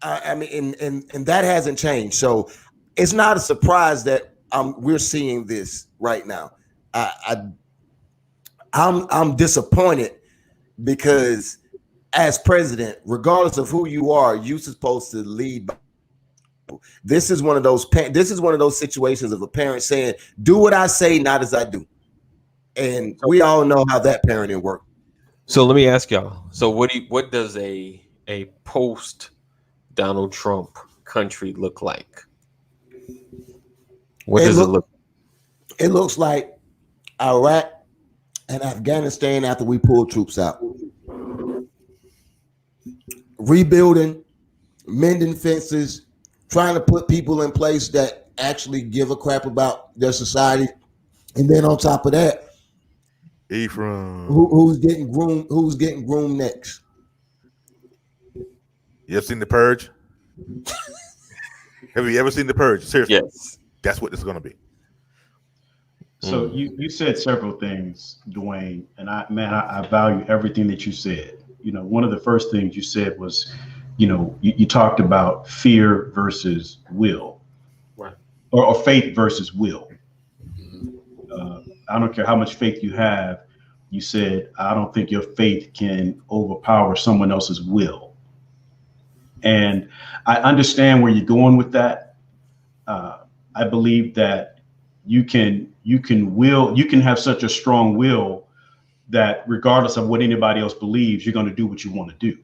S8: I mean, and that hasn't changed. So it's not a surprise that we're seeing this right now. I'm disappointed because as president, regardless of who you are, you're supposed to lead. This is one of those situations of a parent saying, "Do what I say, not as I do," and we all know how that parenting works.
S1: So let me ask y'all. So what does a post Donald Trump country look like? What does it look?
S8: It looks like Iraq and Afghanistan after we pulled troops out. Rebuilding, mending fences, trying to put people in place that actually give a crap about their society. And then on top of that,
S3: Ephraim.
S8: Who's getting groomed next?
S3: You ever seen The Purge? Have you ever seen The Purge? Seriously.
S1: Yes.
S3: That's what it's going to be.
S7: So you said several things, Dwayne, and I value everything that you said. You know, one of the first things you said was, you know, you talked about fear versus will,
S1: right?
S7: Or faith versus will. I don't care how much faith you have. You said, I don't think your faith can overpower someone else's will. And I understand where you're going with that. I believe that you can have such a strong will that regardless of what anybody else believes, you're going to do what you want to do.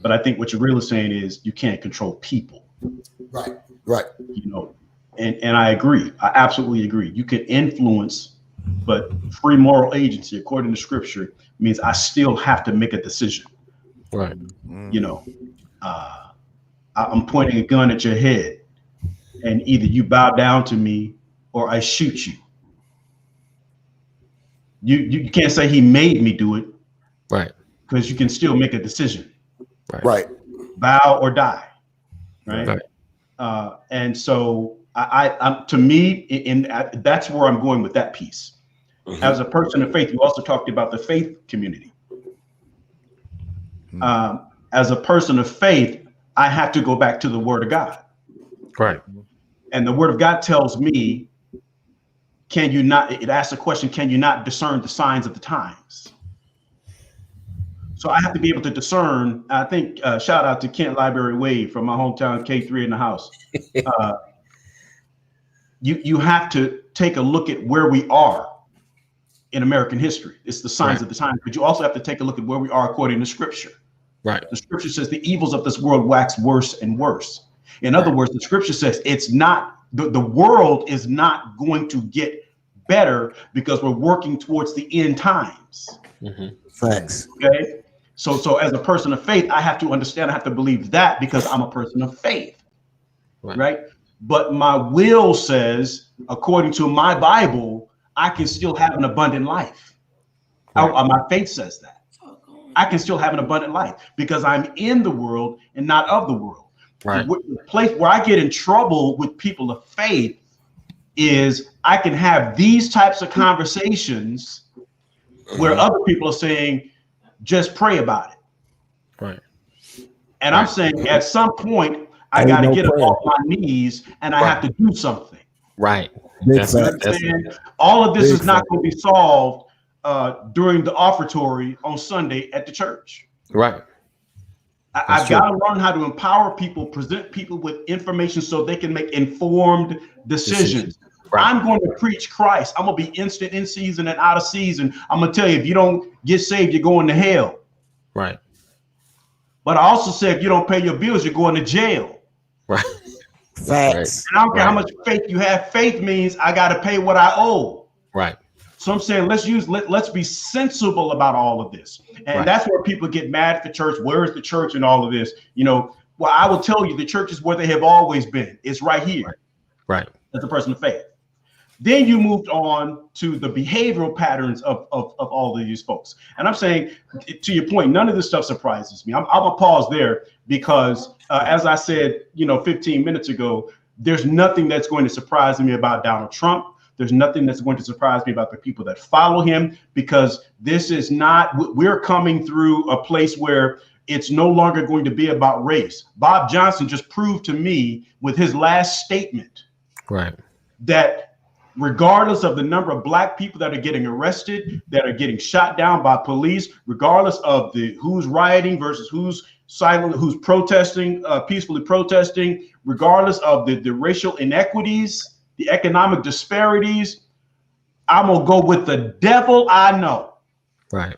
S7: But I think what you're really saying is you can't control people.
S8: Right.
S7: You know, and I agree. I absolutely agree. You can influence, but free moral agency, according to scripture, means I still have to make a decision.
S1: Right.
S7: You know, I'm pointing a gun at your head, and either you bow down to me or I shoot you. You can't say he made me do it,
S1: right?
S7: Because you can still make a decision,
S8: right?
S7: Bow or die, right? And so I to me, that's where I'm going with that piece. Mm-hmm. As a person of faith, you also talked about the faith community. As a person of faith, I have to go back to the Word of God,
S1: right?
S7: And the Word of God tells me, can you not? It asks the question: can you not discern the signs of the times? So I have to be able to discern. I think shout out to Kent Library Wade from my hometown, K3 in the house. You have to take a look at where we are in American history. It's the signs of the times, but you also have to take a look at where we are according to Scripture.
S1: Right.
S7: The Scripture says the evils of this world wax worse and worse. In other words, the Scripture says it's not the world is not going to get better because we're working towards the end times.
S1: Mm-hmm.
S8: Facts.
S7: Okay. So as a person of faith, I have to understand, I have to believe that because I'm a person of faith. Right. But my will says, according to my Bible, I can still have an abundant life. My faith says that. I can still have an abundant life because I'm in the world and not of the world.
S1: Right.
S7: The place where I get in trouble with people of faith is I can have these types of conversations where other people are saying, just pray about it.
S1: Right.
S7: And I'm saying at some point, I got to get up off my knees and I have to do something.
S1: Right.
S7: All of this is not going to be solved during the offertory on Sunday at the church.
S1: Right.
S7: I've got to learn how to empower people, present people with information so they can make informed decisions. Right. I'm going to preach Christ. I'm going to be instant in season and out of season. I'm going to tell you, if you don't get saved, you're going to hell.
S1: Right.
S7: But I also said, if you don't pay your bills, you're going to jail.
S1: Right.
S8: Facts.
S7: And I don't care how much faith you have. Faith means I got to pay what I owe.
S1: Right.
S7: So I'm saying let's be sensible about all of this. And that's where people get mad at the church. Where is the church and all of this? You know, well, I will tell you the church is where they have always been. It's right here.
S1: Right.
S7: As a person of faith. Then you moved on to the behavioral patterns of all of these folks. And I'm saying, to your point, none of this stuff surprises me. I'm gonna pause there because as I said, 15 minutes ago, there's nothing that's going to surprise me about Donald Trump. There's nothing that's going to surprise me about the people that follow him, because this is not, we're coming through a place where it's no longer going to be about race. Bob Johnson just proved to me with his last statement.
S1: Right.
S7: that regardless of the number of black people that are getting arrested, that are getting shot down by police, regardless of who's rioting versus who's silent, who's protesting, peacefully protesting, regardless of the racial inequities, the economic disparities, I'm gonna go with the devil I know.
S1: Right.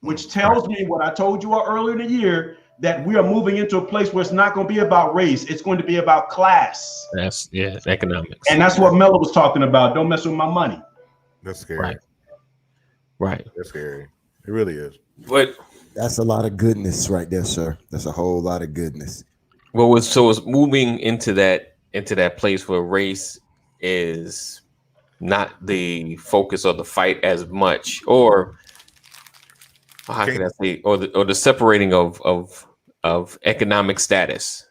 S7: Which tells me what I told you all earlier in the year, that we are moving into a place where it's not going to be about race. It's going to be about class.
S1: That's economics.
S7: And that's what Miller was talking about. Don't mess with my money.
S3: That's scary.
S1: Right.
S3: That's scary. It really is.
S1: But
S8: that's a lot of goodness right there, sir. That's a whole lot of goodness.
S1: Well, it's moving into that place where race is not the focus of the fight as much, or how can I say, or the separating of economic status.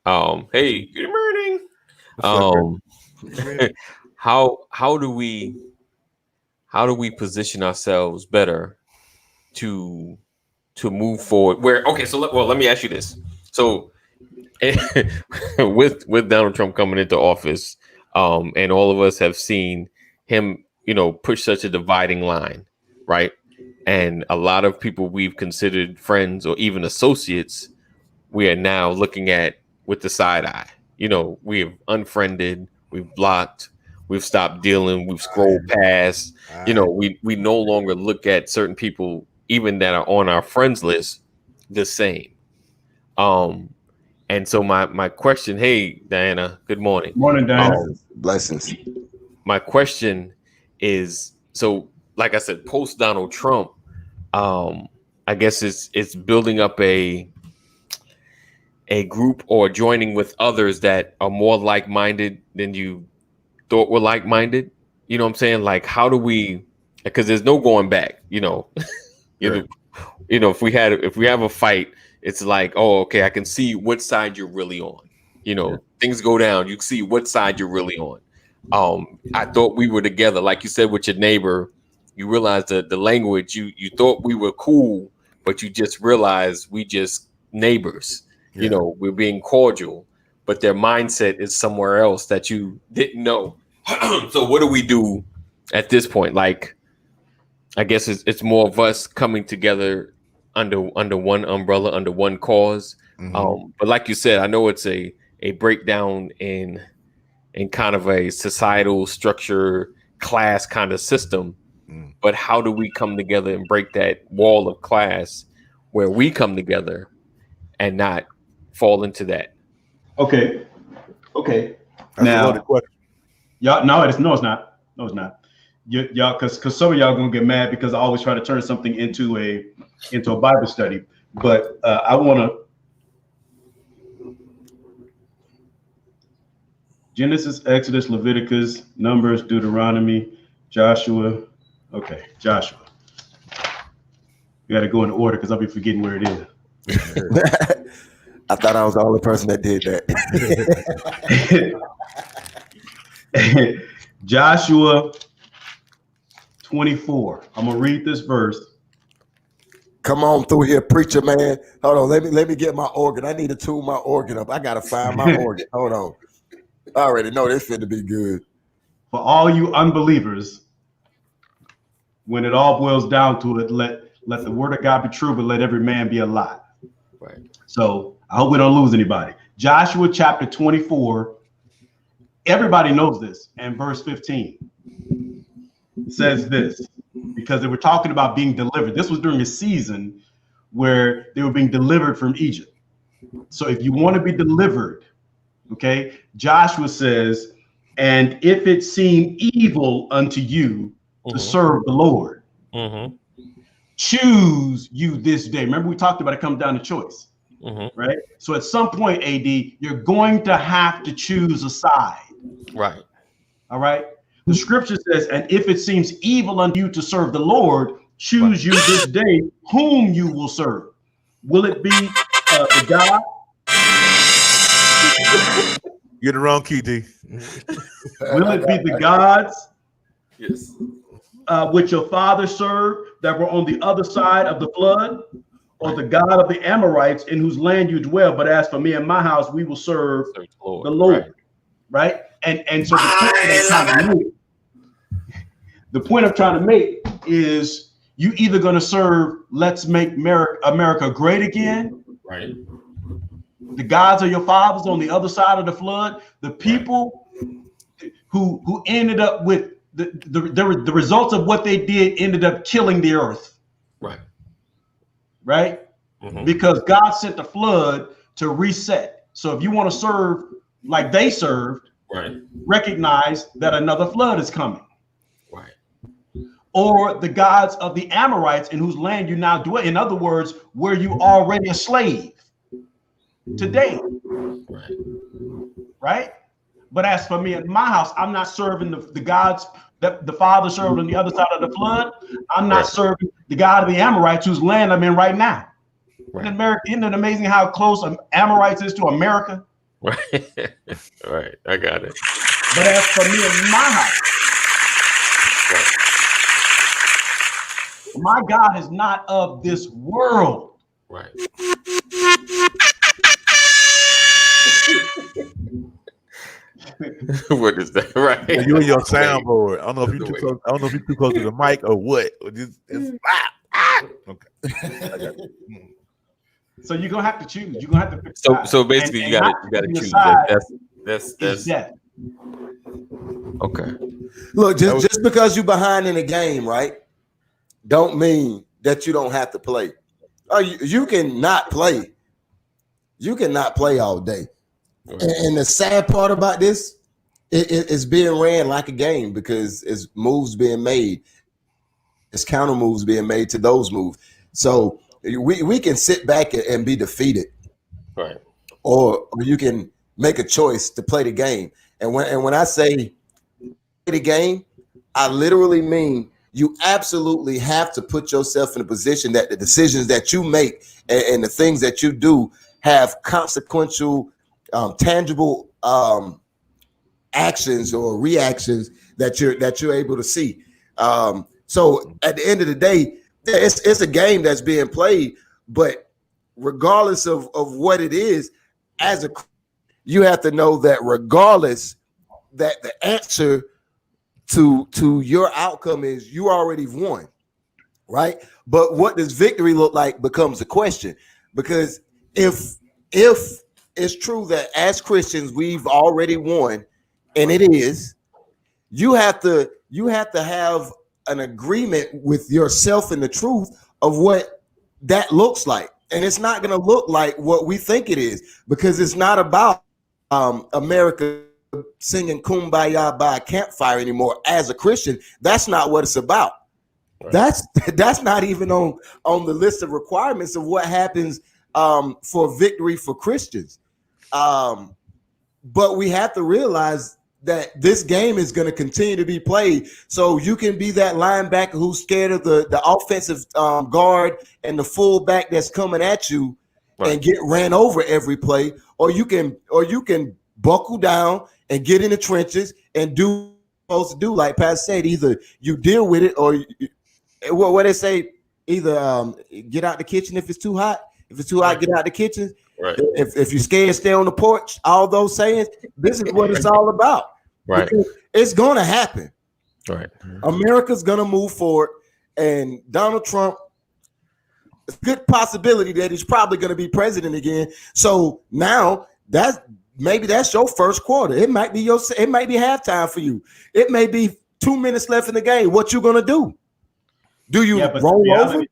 S1: Hey, good morning. How do we position ourselves better to move forward? Let me ask you this. So with Donald Trump coming into office, and all of us have seen him, push such a dividing line, right? And a lot of people we've considered friends or even associates, we are now looking at with the side eye. We've unfriended, we've blocked, we've stopped dealing, we've scrolled past. We no longer look at certain people, even that are on our friends list, the same. And so my question, hey Diana, good morning.
S7: Morning, Diana.
S8: Blessings.
S1: My question is, so like I said, post Donald Trump, I guess it's building up a group or joining with others that are more like-minded than you thought were like-minded. You know what I'm saying? Like, how do we? Because there's no going back. If we have a fight, it's like, oh, okay, I can see what side you're really on. Things go down, you can see what side you're really on. I thought we were together, like you said, with your neighbor. You realize that the language, you thought we were cool, but you just realized we just neighbors. We're being cordial, but their mindset is somewhere else that you didn't know. So what do we do at this point? Like, I guess it's more of us coming together under one umbrella, under one cause.
S3: Mm-hmm.
S1: But like you said, I know it's a breakdown in kind of a societal structure, class kind of system. But how do we come together and break that wall of class where we come together and not fall into that?
S7: Okay.
S3: That's
S7: now,
S3: a loaded question.
S7: Y'all, no, it's not. Y'all, because some of y'all gonna get mad because I always try to turn something into a Bible study. But I want to Genesis, Exodus, Leviticus, Numbers, Deuteronomy, Joshua. Okay, Joshua. You got to go in order because I'll be forgetting where it is.
S8: I thought I was the only person that did
S7: that. Joshua 24. I'm gonna read this verse.
S8: Come on through here, preacher man. Hold on, let me get my organ. I need to tune my organ up. I gotta find my organ. Hold on. I already know this fit to be good.
S7: For all you unbelievers, when it all boils down to it, let the word of God be true, but let every man be a lie.
S1: Right.
S7: So I hope we don't lose anybody. Joshua chapter 24. Everybody knows this. And verse 15 says this, because they were talking about being delivered. This was during a season where they were being delivered from Egypt. So if you want to be delivered, okay, Joshua says, and if it seem evil unto you to serve the Lord, choose you this day. Remember, we talked about it comes down to choice, right? So at some point, AD, you're going to have to choose a side.
S1: Right.
S7: All right. The scripture says, and if it seems evil unto you to serve the Lord, choose you this day whom you will serve. Will it be the God?
S3: You're the wrong key, D.
S7: Will it be the gods?
S1: Yes.
S7: Which your father served that were on the other side of the flood, or the God of the Amorites in whose land you dwell? But as for me and my house, we will serve the Lord. Right? And so the point I'm trying to make is you either going to serve let's make America great again.
S1: Right.
S7: The gods of your fathers on the other side of the flood, the people who ended up with the results of what they did ended up killing the earth.
S1: Right.
S7: Right? Mm-hmm. Because God sent the flood to reset. So if you want to serve like they served, recognize that another flood is coming.
S1: Right.
S7: Or the gods of the Amorites in whose land you now dwell. In other words, where you already a slave today. Right? But as for me and my house, I'm not serving the gods that the father served on the other side of the flood. I'm not serving the God of the Amorites whose land I'm in right now. Isn't it amazing how close Amorites is to America?
S1: Right. Right. I got it.
S7: But as for me and my house, my God is not of this world.
S1: Right. What is that? Right.
S3: You and your soundboard. I don't know if you're too close. I don't know if you're too close to the mic or what. Okay.
S7: So you're gonna have to choose. You're gonna have to pick.
S1: So basically, you gotta choose. That's
S7: death.
S1: Okay.
S8: Look, just because you're behind in the game, right, don't mean that you don't have to play. You can not play. You cannot play all day. And the sad part about this, it's being ran like a game because it's moves being made. It's counter moves being made to those moves. So we can sit back and be defeated.
S1: Right.
S8: Or you can make a choice to play the game. And when I say play the game, I literally mean you absolutely have to put yourself in a position that the decisions that you make and the things that you do have consequential tangible actions or reactions that you're able to see. So at the end of the day, it's a game that's being played, but regardless of what it is, you have to know that regardless, that the answer to your outcome is you already won, right? But what does victory look like becomes the question, because if it's true that as Christians we've already won, and it is, you have to have an agreement with yourself and the truth of what that looks like. And it's not going to look like what we think it is, because it's not about America singing Kumbaya by a campfire anymore. As a Christian, that's not what it's about. Right. That's not even on the list of requirements of what happens for victory for Christians. But we have to realize that this game is going to continue to be played. So you can be that linebacker who's scared of the offensive guard and the fullback that's coming at you and get ran over every play, or you can buckle down and get in the trenches and do what you're supposed to do. Like Pat said, either you deal with it or what they say, either get out the kitchen if it's too hot. If it's too hot, get out the kitchen.
S1: Right.
S8: If you're scared, stay on the porch. All those sayings, this is what it's all about.
S1: Right.
S8: Because it's going to happen.
S1: Right.
S8: America's going to move forward, and Donald Trump, it's a good possibility that he's probably going to be president again. So now maybe that's your first quarter. It might be halftime for you. It may be 2 minutes left in the game. What you going to do? Do you roll over?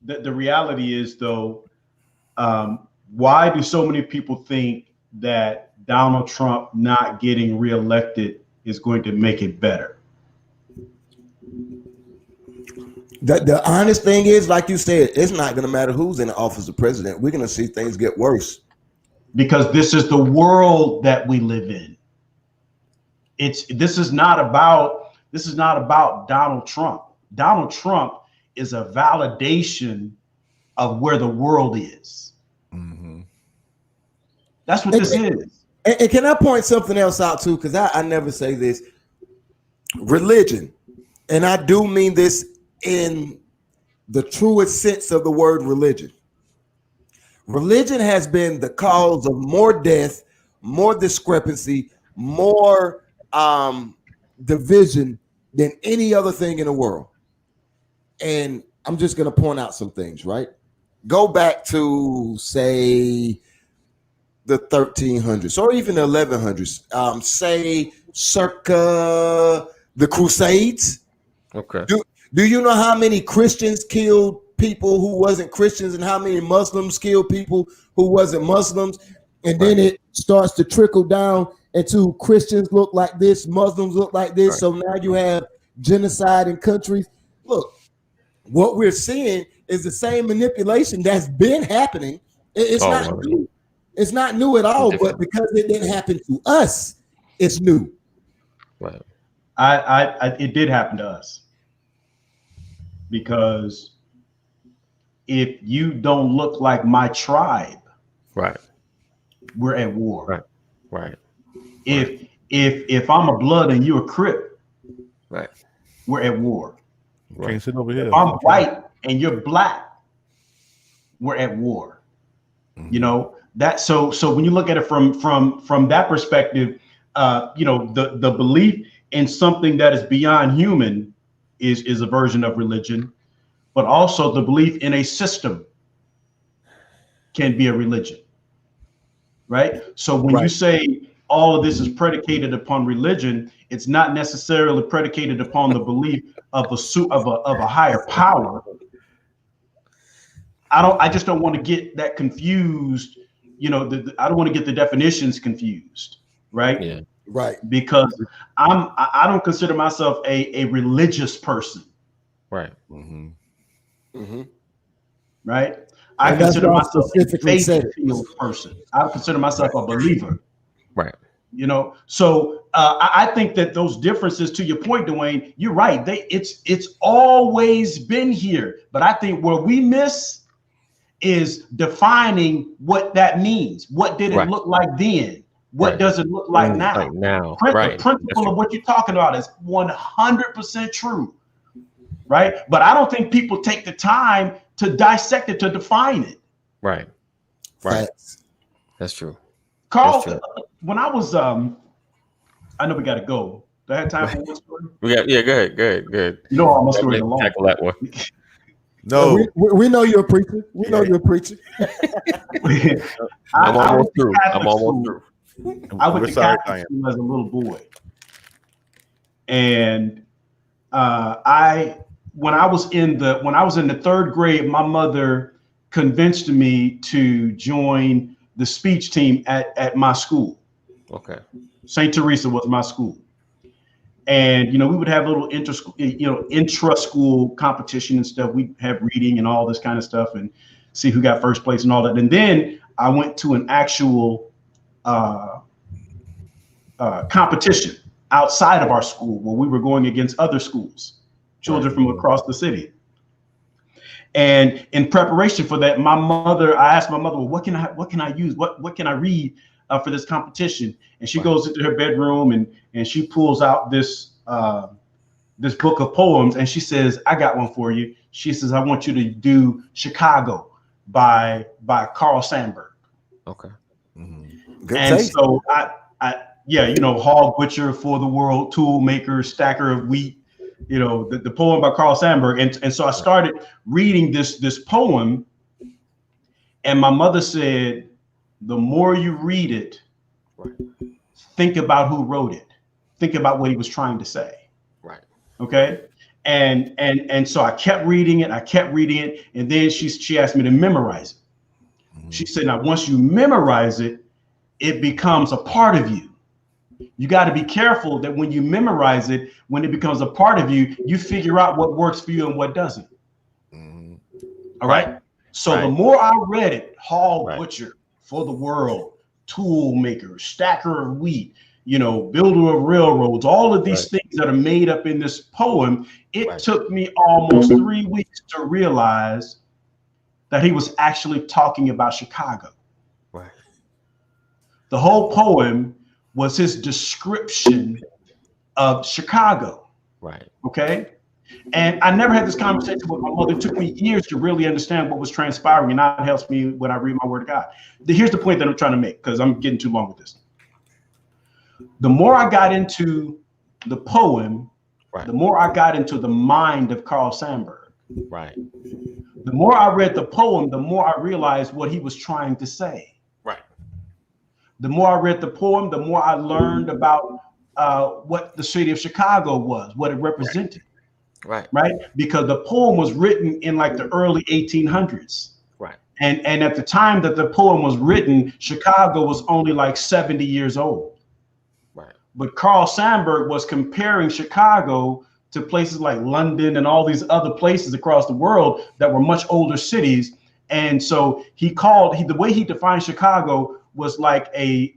S7: The reality is, though, why do so many people think that Donald Trump not getting reelected is going to make it better?
S8: The honest thing is, like you said, it's not going to matter who's in the office of president. We're going to see things get worse.
S7: Because this is the world that we live in. This is not about Donald Trump. Donald Trump is a validation of where the world is.
S3: Mm-hmm.
S7: That's what this is.
S8: And can I point something else out too? Because I never say this. Religion, and I do mean this in the truest sense of the word religion. Religion has been the cause of more death, more discrepancy, more division than any other thing in the world. And I'm just going to point out some things, right? Go back to, say, the 1300s or even the 1100s, say circa the Crusades.
S1: Okay.
S8: Do you know how many Christians killed people who wasn't Christians and how many Muslims killed people who wasn't Muslims? And then it starts to trickle down into Christians look like this, Muslims look like this.
S1: Right.
S8: So now you have genocide in countries. Look, what we're seeing is the same manipulation that's been happening. It's not new. It's not new at all, but because it didn't happen to us, it's new.
S1: Right.
S7: It did happen to us. Because if you don't look like my tribe,
S1: right,
S7: we're at war.
S1: Right. Right.
S7: If I'm a blood and you're a Crip,
S1: right,
S7: we're at war.
S3: Right. Can't sit over here.
S7: If I'm white and you're black, we're at war. Mm-hmm. You know that. So when you look at it from that perspective, you know, the belief in something that is beyond human is a version of religion, but also the belief in a system can be a religion, right? So when you say all of this is predicated upon religion, it's not necessarily predicated upon the belief of a higher power. I just don't want to get that confused. You know, I don't want to get the definitions confused, right?
S1: Yeah.
S8: Right.
S7: Because I don't consider myself a religious person.
S1: Right.
S3: Mm-hmm.
S8: Mm-hmm.
S7: Right. I consider myself a faith-filled person. I consider myself a believer.
S1: Right.
S7: You know, so I think that those differences, to your point, Dwayne, you're right. It's always been here. But I think where we miss is defining what that means. What did it look like then? What does it look like now?
S1: Like now.
S7: The principle of what you're talking about is 100% true, right? But I don't think people take the time to dissect it, to define it.
S1: Right. Right. That's true.
S7: Carl, when I was, I know we got to go. Do I have time for one story?
S1: Go ahead.
S7: You know all my stories are long.
S1: Tackle that one.
S3: No,
S8: we know you're a preacher. We know you're a preacher.
S1: I'm almost through.
S7: I went to Catholic school as a little boy, and when I was in the third grade, my mother convinced me to join the speech team at my school.
S1: Okay,
S7: St. Teresa was my school, and you know we would have little intra-school competition and stuff. We'd have reading and all this kind of stuff, and see who got first place and all that. And then I went to an actual competition outside of our school where we were going against other schools, children from across the city. And in preparation for that, I asked my mother, well, what can I use? What can I read for this competition? And she goes into her bedroom and she pulls out this book of poems and she says, I got one for you. She says, I want you to do Chicago by Carl Sandburg.
S1: Okay.
S3: Mm-hmm.
S8: Good
S7: and
S8: taste.
S7: So hog butcher for the world, tool maker, stacker of wheat, you know, the poem by Carl Sandburg. And so I started reading this poem, and my mother said, the more you read it, think about who wrote it. Think about what he was trying to say.
S1: Right.
S7: Okay. And so I kept reading it. And then she asked me to memorize it. Mm-hmm. She said, now, once you memorize it, it becomes a part of you. You got to be careful that when you memorize it, when it becomes a part of you, you figure out what works for you and what doesn't. Mm-hmm. All right. So the more I read it, hog butcher for the world, tool maker, stacker of wheat, you know, builder of railroads, all of these things that are made up in this poem, it took me almost 3 weeks to realize that he was actually talking about Chicago.
S1: Right.
S7: The whole poem was his description of Chicago.
S1: Right.
S7: Okay. And I never had this conversation with my mother. It took me years to really understand what was transpiring. And now it helps me when I read my word of God. Here's the point that I'm trying to make, because I'm getting too long with this. The more I got into the poem, the more I got into the mind of Carl Sandburg.
S1: Right.
S7: The more I read the poem, the more I realized what he was trying to say.
S1: Right.
S7: The more I read the poem, the more I learned about what the city of Chicago was, what it represented.
S1: Right.
S7: Right. Because the poem was written in like the early 1800s.
S1: Right.
S7: And at the time that the poem was written, Chicago was only like 70 years old.
S1: Right.
S7: But Carl Sandburg was comparing Chicago to places like London and all these other places across the world that were much older cities. And so the way he defined Chicago was like a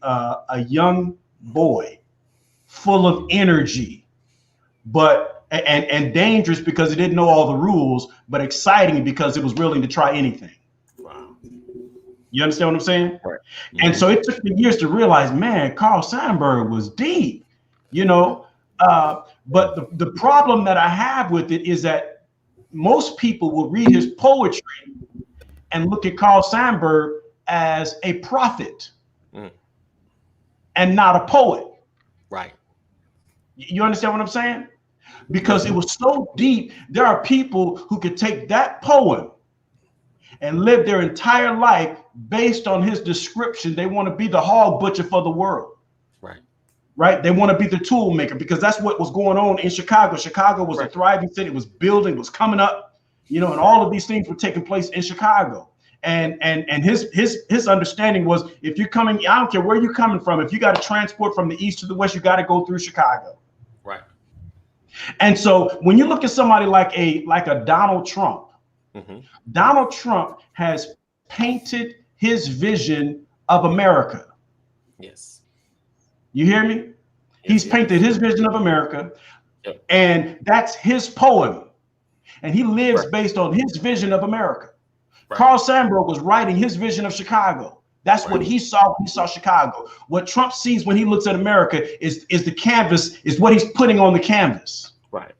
S7: young boy full of energy, but and dangerous because he didn't know all the rules, but exciting because it was willing to try anything.
S1: Wow.
S7: You understand what I'm saying?
S1: Right.
S7: And so it took me years to realize, man, Carl Sandburg was deep, you know. But the problem that I have with it is that most people will read his poetry and look at Carl Sandburg as a prophet and not a poet.
S1: Right.
S7: You understand what I'm saying? Because it was so deep. There are people who could take that poem and live their entire life based on his description. They want to be the hog butcher for the world. Right? They want to be the tool maker because that's what was going on in Chicago. Chicago was a thriving city. It was building, was coming up, you know, and all of these things were taking place in Chicago. And his understanding was, if you're coming, I don't care where you're coming from. If you got to transport from the east to the west, you got to go through Chicago.
S1: Right.
S7: And so when you look at somebody like a Donald Trump, Donald Trump has painted his vision of America.
S1: Yes.
S7: You hear me? He's painted his vision of America, and that's his poem. And he lives based on his vision of America. Carl Sandburg was writing his vision of Chicago. That's what he saw when he saw Chicago. What Trump sees when he looks at America is the canvas, is what he's putting on the canvas.
S1: Right.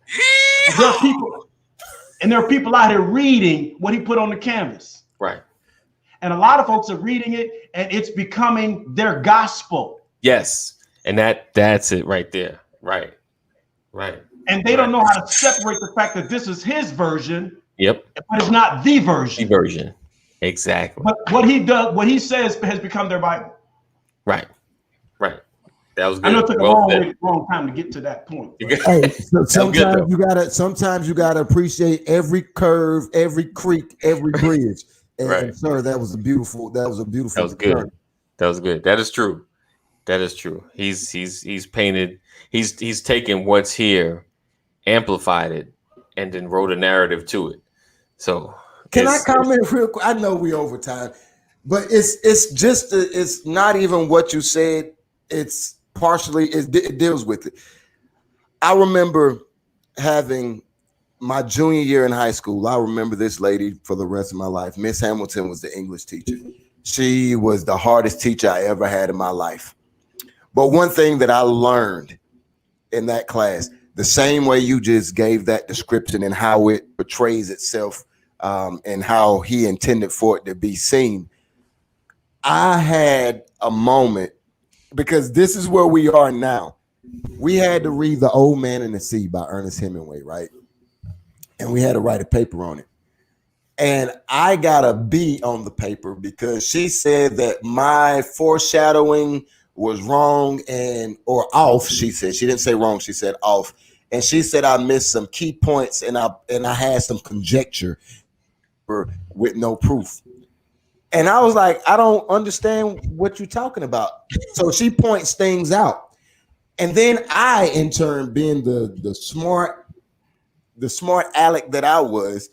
S7: And there are people out here reading what he put on the canvas.
S1: Right.
S7: And a lot of folks are reading it, and it's becoming their gospel.
S1: Yes. And that's it right there. Right. Right.
S7: And they don't know how to separate the fact that this is his version.
S1: Yep.
S7: But it's not the version.
S1: The version. Exactly.
S7: But what he does, what he says has become their Bible.
S1: Right. Right. That was good.
S7: I know it took a long time to get to that point.
S8: Hey, so sometimes you gotta appreciate every curve, every creek, every bridge. And sir, that was beautiful. That was good.
S1: That was good. That is true. That is true. He's painted. He's taken what's here, amplified it, and then wrote a narrative to it. So
S8: can I comment real quick? I know we over time, but it's not even what you said. It's partially it deals with it. I remember having my junior year in high school. I remember this lady for the rest of my life. Miss Hamilton was the English teacher. She was the hardest teacher I ever had in my life. But one thing that I learned in that class, the same way you just gave that description and how it portrays itself and how he intended for it to be seen, I had a moment, because this is where we are now. We had to read The Old Man and the Sea by Ernest Hemingway, right? And we had to write a paper on it. And I got a B on the paper because she said that my foreshadowing was wrong or off. She said, she didn't say wrong, she said off. And she said I missed some key points and I had some conjecture with no proof. And I was like, I don't understand what you're talking about. So she points things out. And then I, in turn, being the smart aleck that I was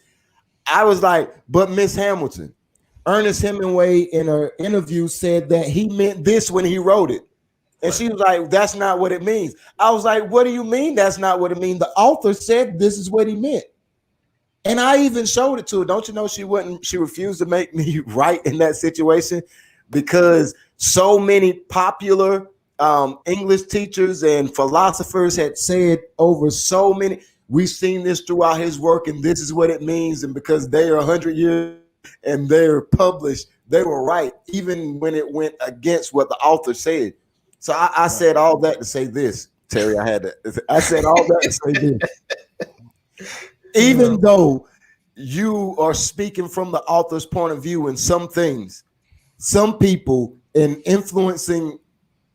S8: like, but Miss Hamilton, Ernest Hemingway in her interview said that he meant this when he wrote it. And she was like, that's not what it means. I was like, what do you mean that's not what it means? The author said this is what he meant. And I even showed it to her. Don't you know she refused to make me write in that situation because so many popular English teachers and philosophers had said over so many, we've seen this throughout his work and this is what it means. And because they are 100 years and they're published, they were right, even when it went against what the author said. So I said all that to say this, Terry. I said all that to say this. Even though you are speaking from the author's point of view in some things, some people in influencing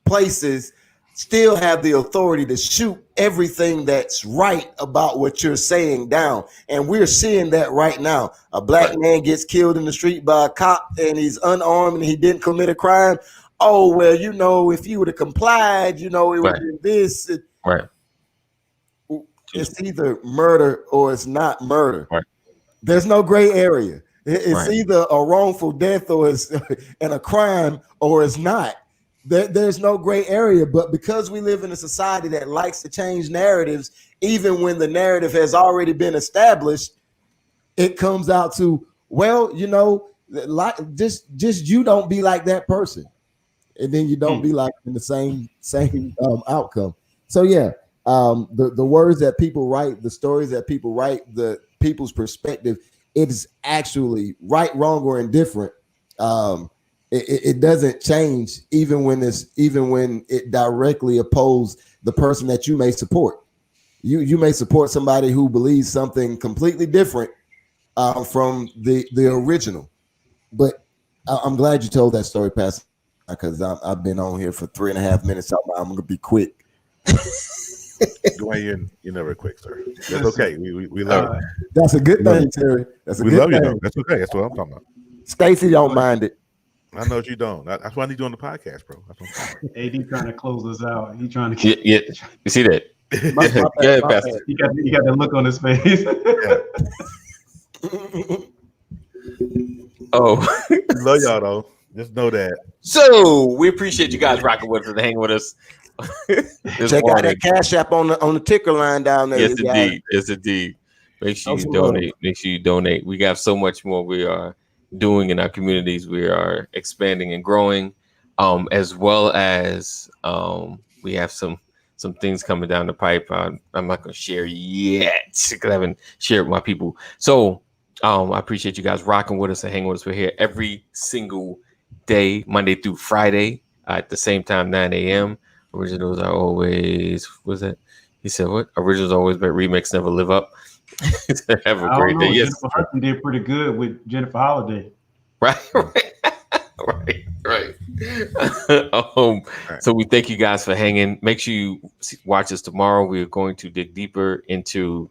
S8: places still have the authority to shoot everything that's right about what you're saying down. And we're seeing that right now. A black man gets killed in the street by a cop and he's unarmed and he didn't commit a crime. Oh, well, you know, if you would have complied, you know, it would have been this.
S1: Right.
S8: It's either murder or it's not murder.
S1: Right.
S8: There's no gray area. It's either a wrongful death or it's and a crime or it's not. There's no gray area. But because we live in a society that likes to change narratives, even when the narrative has already been established, it comes out to, well, you know, like just you don't be like that person, and then you don't be like in the same outcome. So yeah, the words that people write, the stories that people write, the people's perspective, it is actually right, wrong, or indifferent. It doesn't change even when it directly opposes the person that you may support. You may support somebody who believes something completely different from the original. But I'm glad you told that story, Pastor, because I've been on here for 3.5 minutes. So I'm going to be quick.
S3: Dwayne, you're never quick, sir. That's okay. We love it.
S8: That's a good thing, Terry. That's a
S3: we
S8: good
S3: love
S8: thing.
S3: you, though. That's okay. That's what I'm talking about.
S8: Stacy don't mind it.
S3: I know you don't. That's why I need you on the podcast, bro. That's what I'm
S7: AD trying to close us out. He trying to
S1: Yeah. You see that?
S8: Yeah,
S1: Pastor.
S7: he got that look on his face.
S1: Oh,
S3: love y'all though. Just know that.
S1: So we appreciate you guys rocking with us and hanging with us.
S8: Check out that Cash App on the ticker line down there.
S1: Yes, indeed. Yes, indeed. Make sure you donate. Make sure you donate. We got so much more we are doing in our communities. We are expanding and growing, as well as we have some things coming down the pipe. I'm not going to share yet because I haven't shared with my people. So I appreciate you guys rocking with us and hanging with us. We're here every single day, Monday through Friday at the same time, 9 a.m. Originals are always, what's that? He said, what? Originals always, but remix never live up. Have a great day. Yes.
S7: Jennifer Hudson did pretty good with Jennifer Holiday.
S1: Right. So we thank you guys for hanging. Make sure you watch us tomorrow. We're going to dig deeper into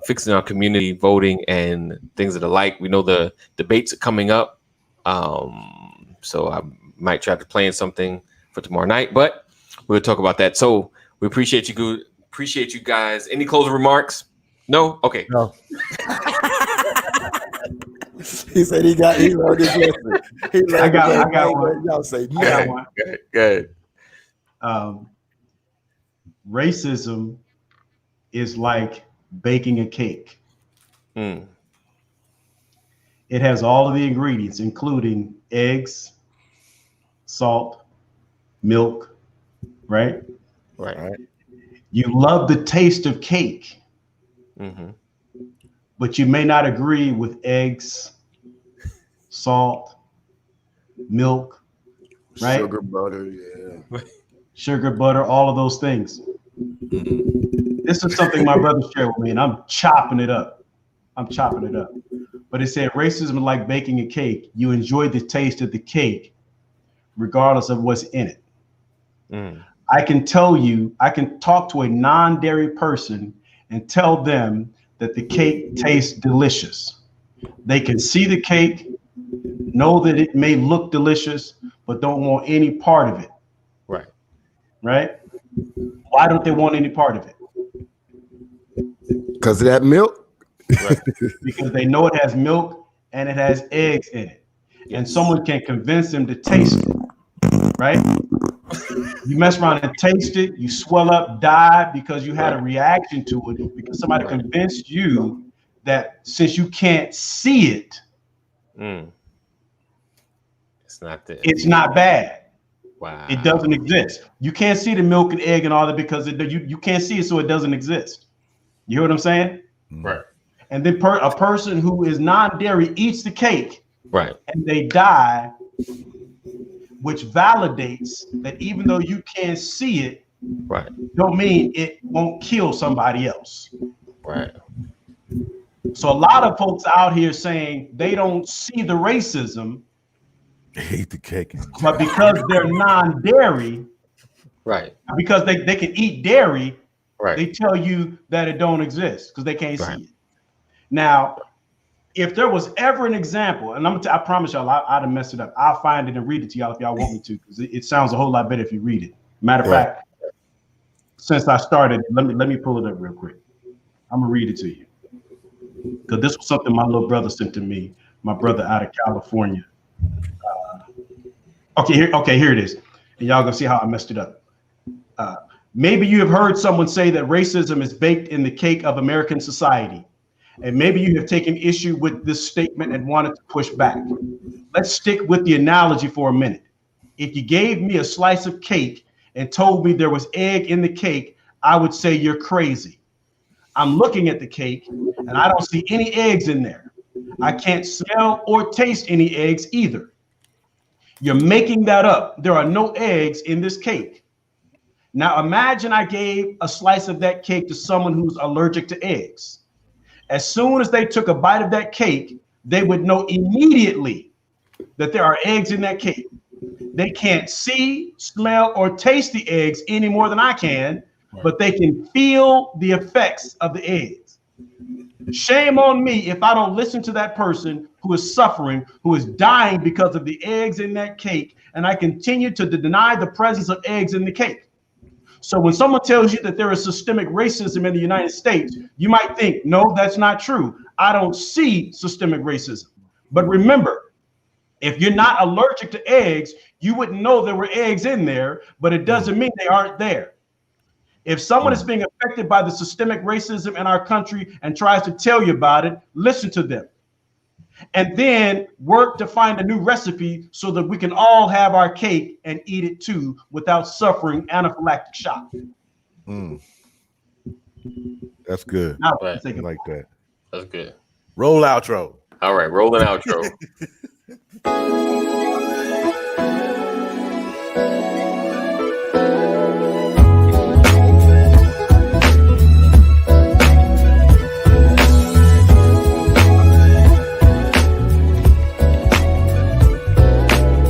S1: fixing our community, voting, and things of the like. We know the debates are coming up, so I might try to plan something for tomorrow night, but we'll talk about that. So we appreciate you. Appreciate you guys. Any closing remarks? No. Okay.
S8: No. He said he learned his lesson.
S7: I got one.
S8: Y'all say no.
S7: I got one.
S1: Good.
S7: Racism is like baking a cake. It has all of the ingredients, including eggs, salt, milk, right?
S1: Right.
S7: You love the taste of cake, but you may not agree with eggs, salt, milk, right?
S8: Sugar, butter, yeah.
S7: Sugar, butter, all of those things. This is something my brother shared with me, and I'm chopping it up. But it said racism is like baking a cake. You enjoy the taste of the cake, regardless of what's in it. I can talk to a non-dairy person and tell them that the cake tastes delicious. They can see the cake, know that it may look delicious, but don't want any part of it. Right? Why don't they want any part of it?
S8: Because of that milk?
S1: Right.
S7: Because they know it has milk and it has eggs in it. And someone can convince them to taste it. Right? You mess around and taste it, you swell up, die because you had a reaction to it, because somebody convinced you that since you can't see it, it's not bad.
S1: Wow.
S7: It doesn't exist. You can't see the milk and egg and all that because you can't see it, so it doesn't exist. You hear what I'm saying?
S1: Right.
S7: And then a person who is non-dairy eats the cake,
S1: right,
S7: and they die. which validates that even though you can't see it,
S1: Right.
S7: don't mean it won't kill somebody else.
S1: Right.
S7: So a lot of folks out here saying they don't see the racism,
S3: I hate the cake.
S7: but because they're non-dairy,
S1: Right.
S7: because they can eat dairy,
S1: Right.
S7: they tell you that it don't exist because they can't
S1: Right.
S7: see it. Now, if there was ever an example, and I promise y'all, I'd have messed it up. I'll find it and read it to y'all if y'all want me to, because it sounds a whole lot better if you read it. Matter of fact, since I started, let me pull it up real quick. I'm gonna read it to you because this was something my little brother sent to me. My brother out of California. Okay, here it is, and y'all gonna see how I messed it up. Maybe you have heard someone say that racism is baked in the cake of American society. And maybe you have taken issue with this statement and wanted to push back. Let's stick with the analogy for a minute. If you gave me a slice of cake and told me there was egg in the cake, I would say you're crazy. I'm looking at the cake and I don't see any eggs in there. I can't smell or taste any eggs either. You're making that up. There are no eggs in this cake. Now imagine I gave a slice of that cake to someone who's allergic to eggs. As soon as they took a bite of that cake, they would know immediately that there are eggs in that cake. They can't see, smell, or taste the eggs any more than I can, but they can feel the effects of the eggs. Shame on me if I don't listen to that person who is suffering, who is dying because of the eggs in that cake, and I continue to deny the presence of eggs in the cake. So when someone tells you that there is systemic racism in the United States, you might think, no, that's not true. I don't see systemic racism. But remember, if you're not allergic to eggs, you wouldn't know there were eggs in there, but it doesn't mean they aren't there. If someone is being affected by the systemic racism in our country and tries to tell you about it, listen to them. And then work to find a new recipe so that we can all have our cake and eat it too without suffering anaphylactic shock.
S3: That's good.
S7: Now,
S1: Right.
S3: I like that.
S1: That's good.
S3: Roll outro.
S1: All right, rolling outro.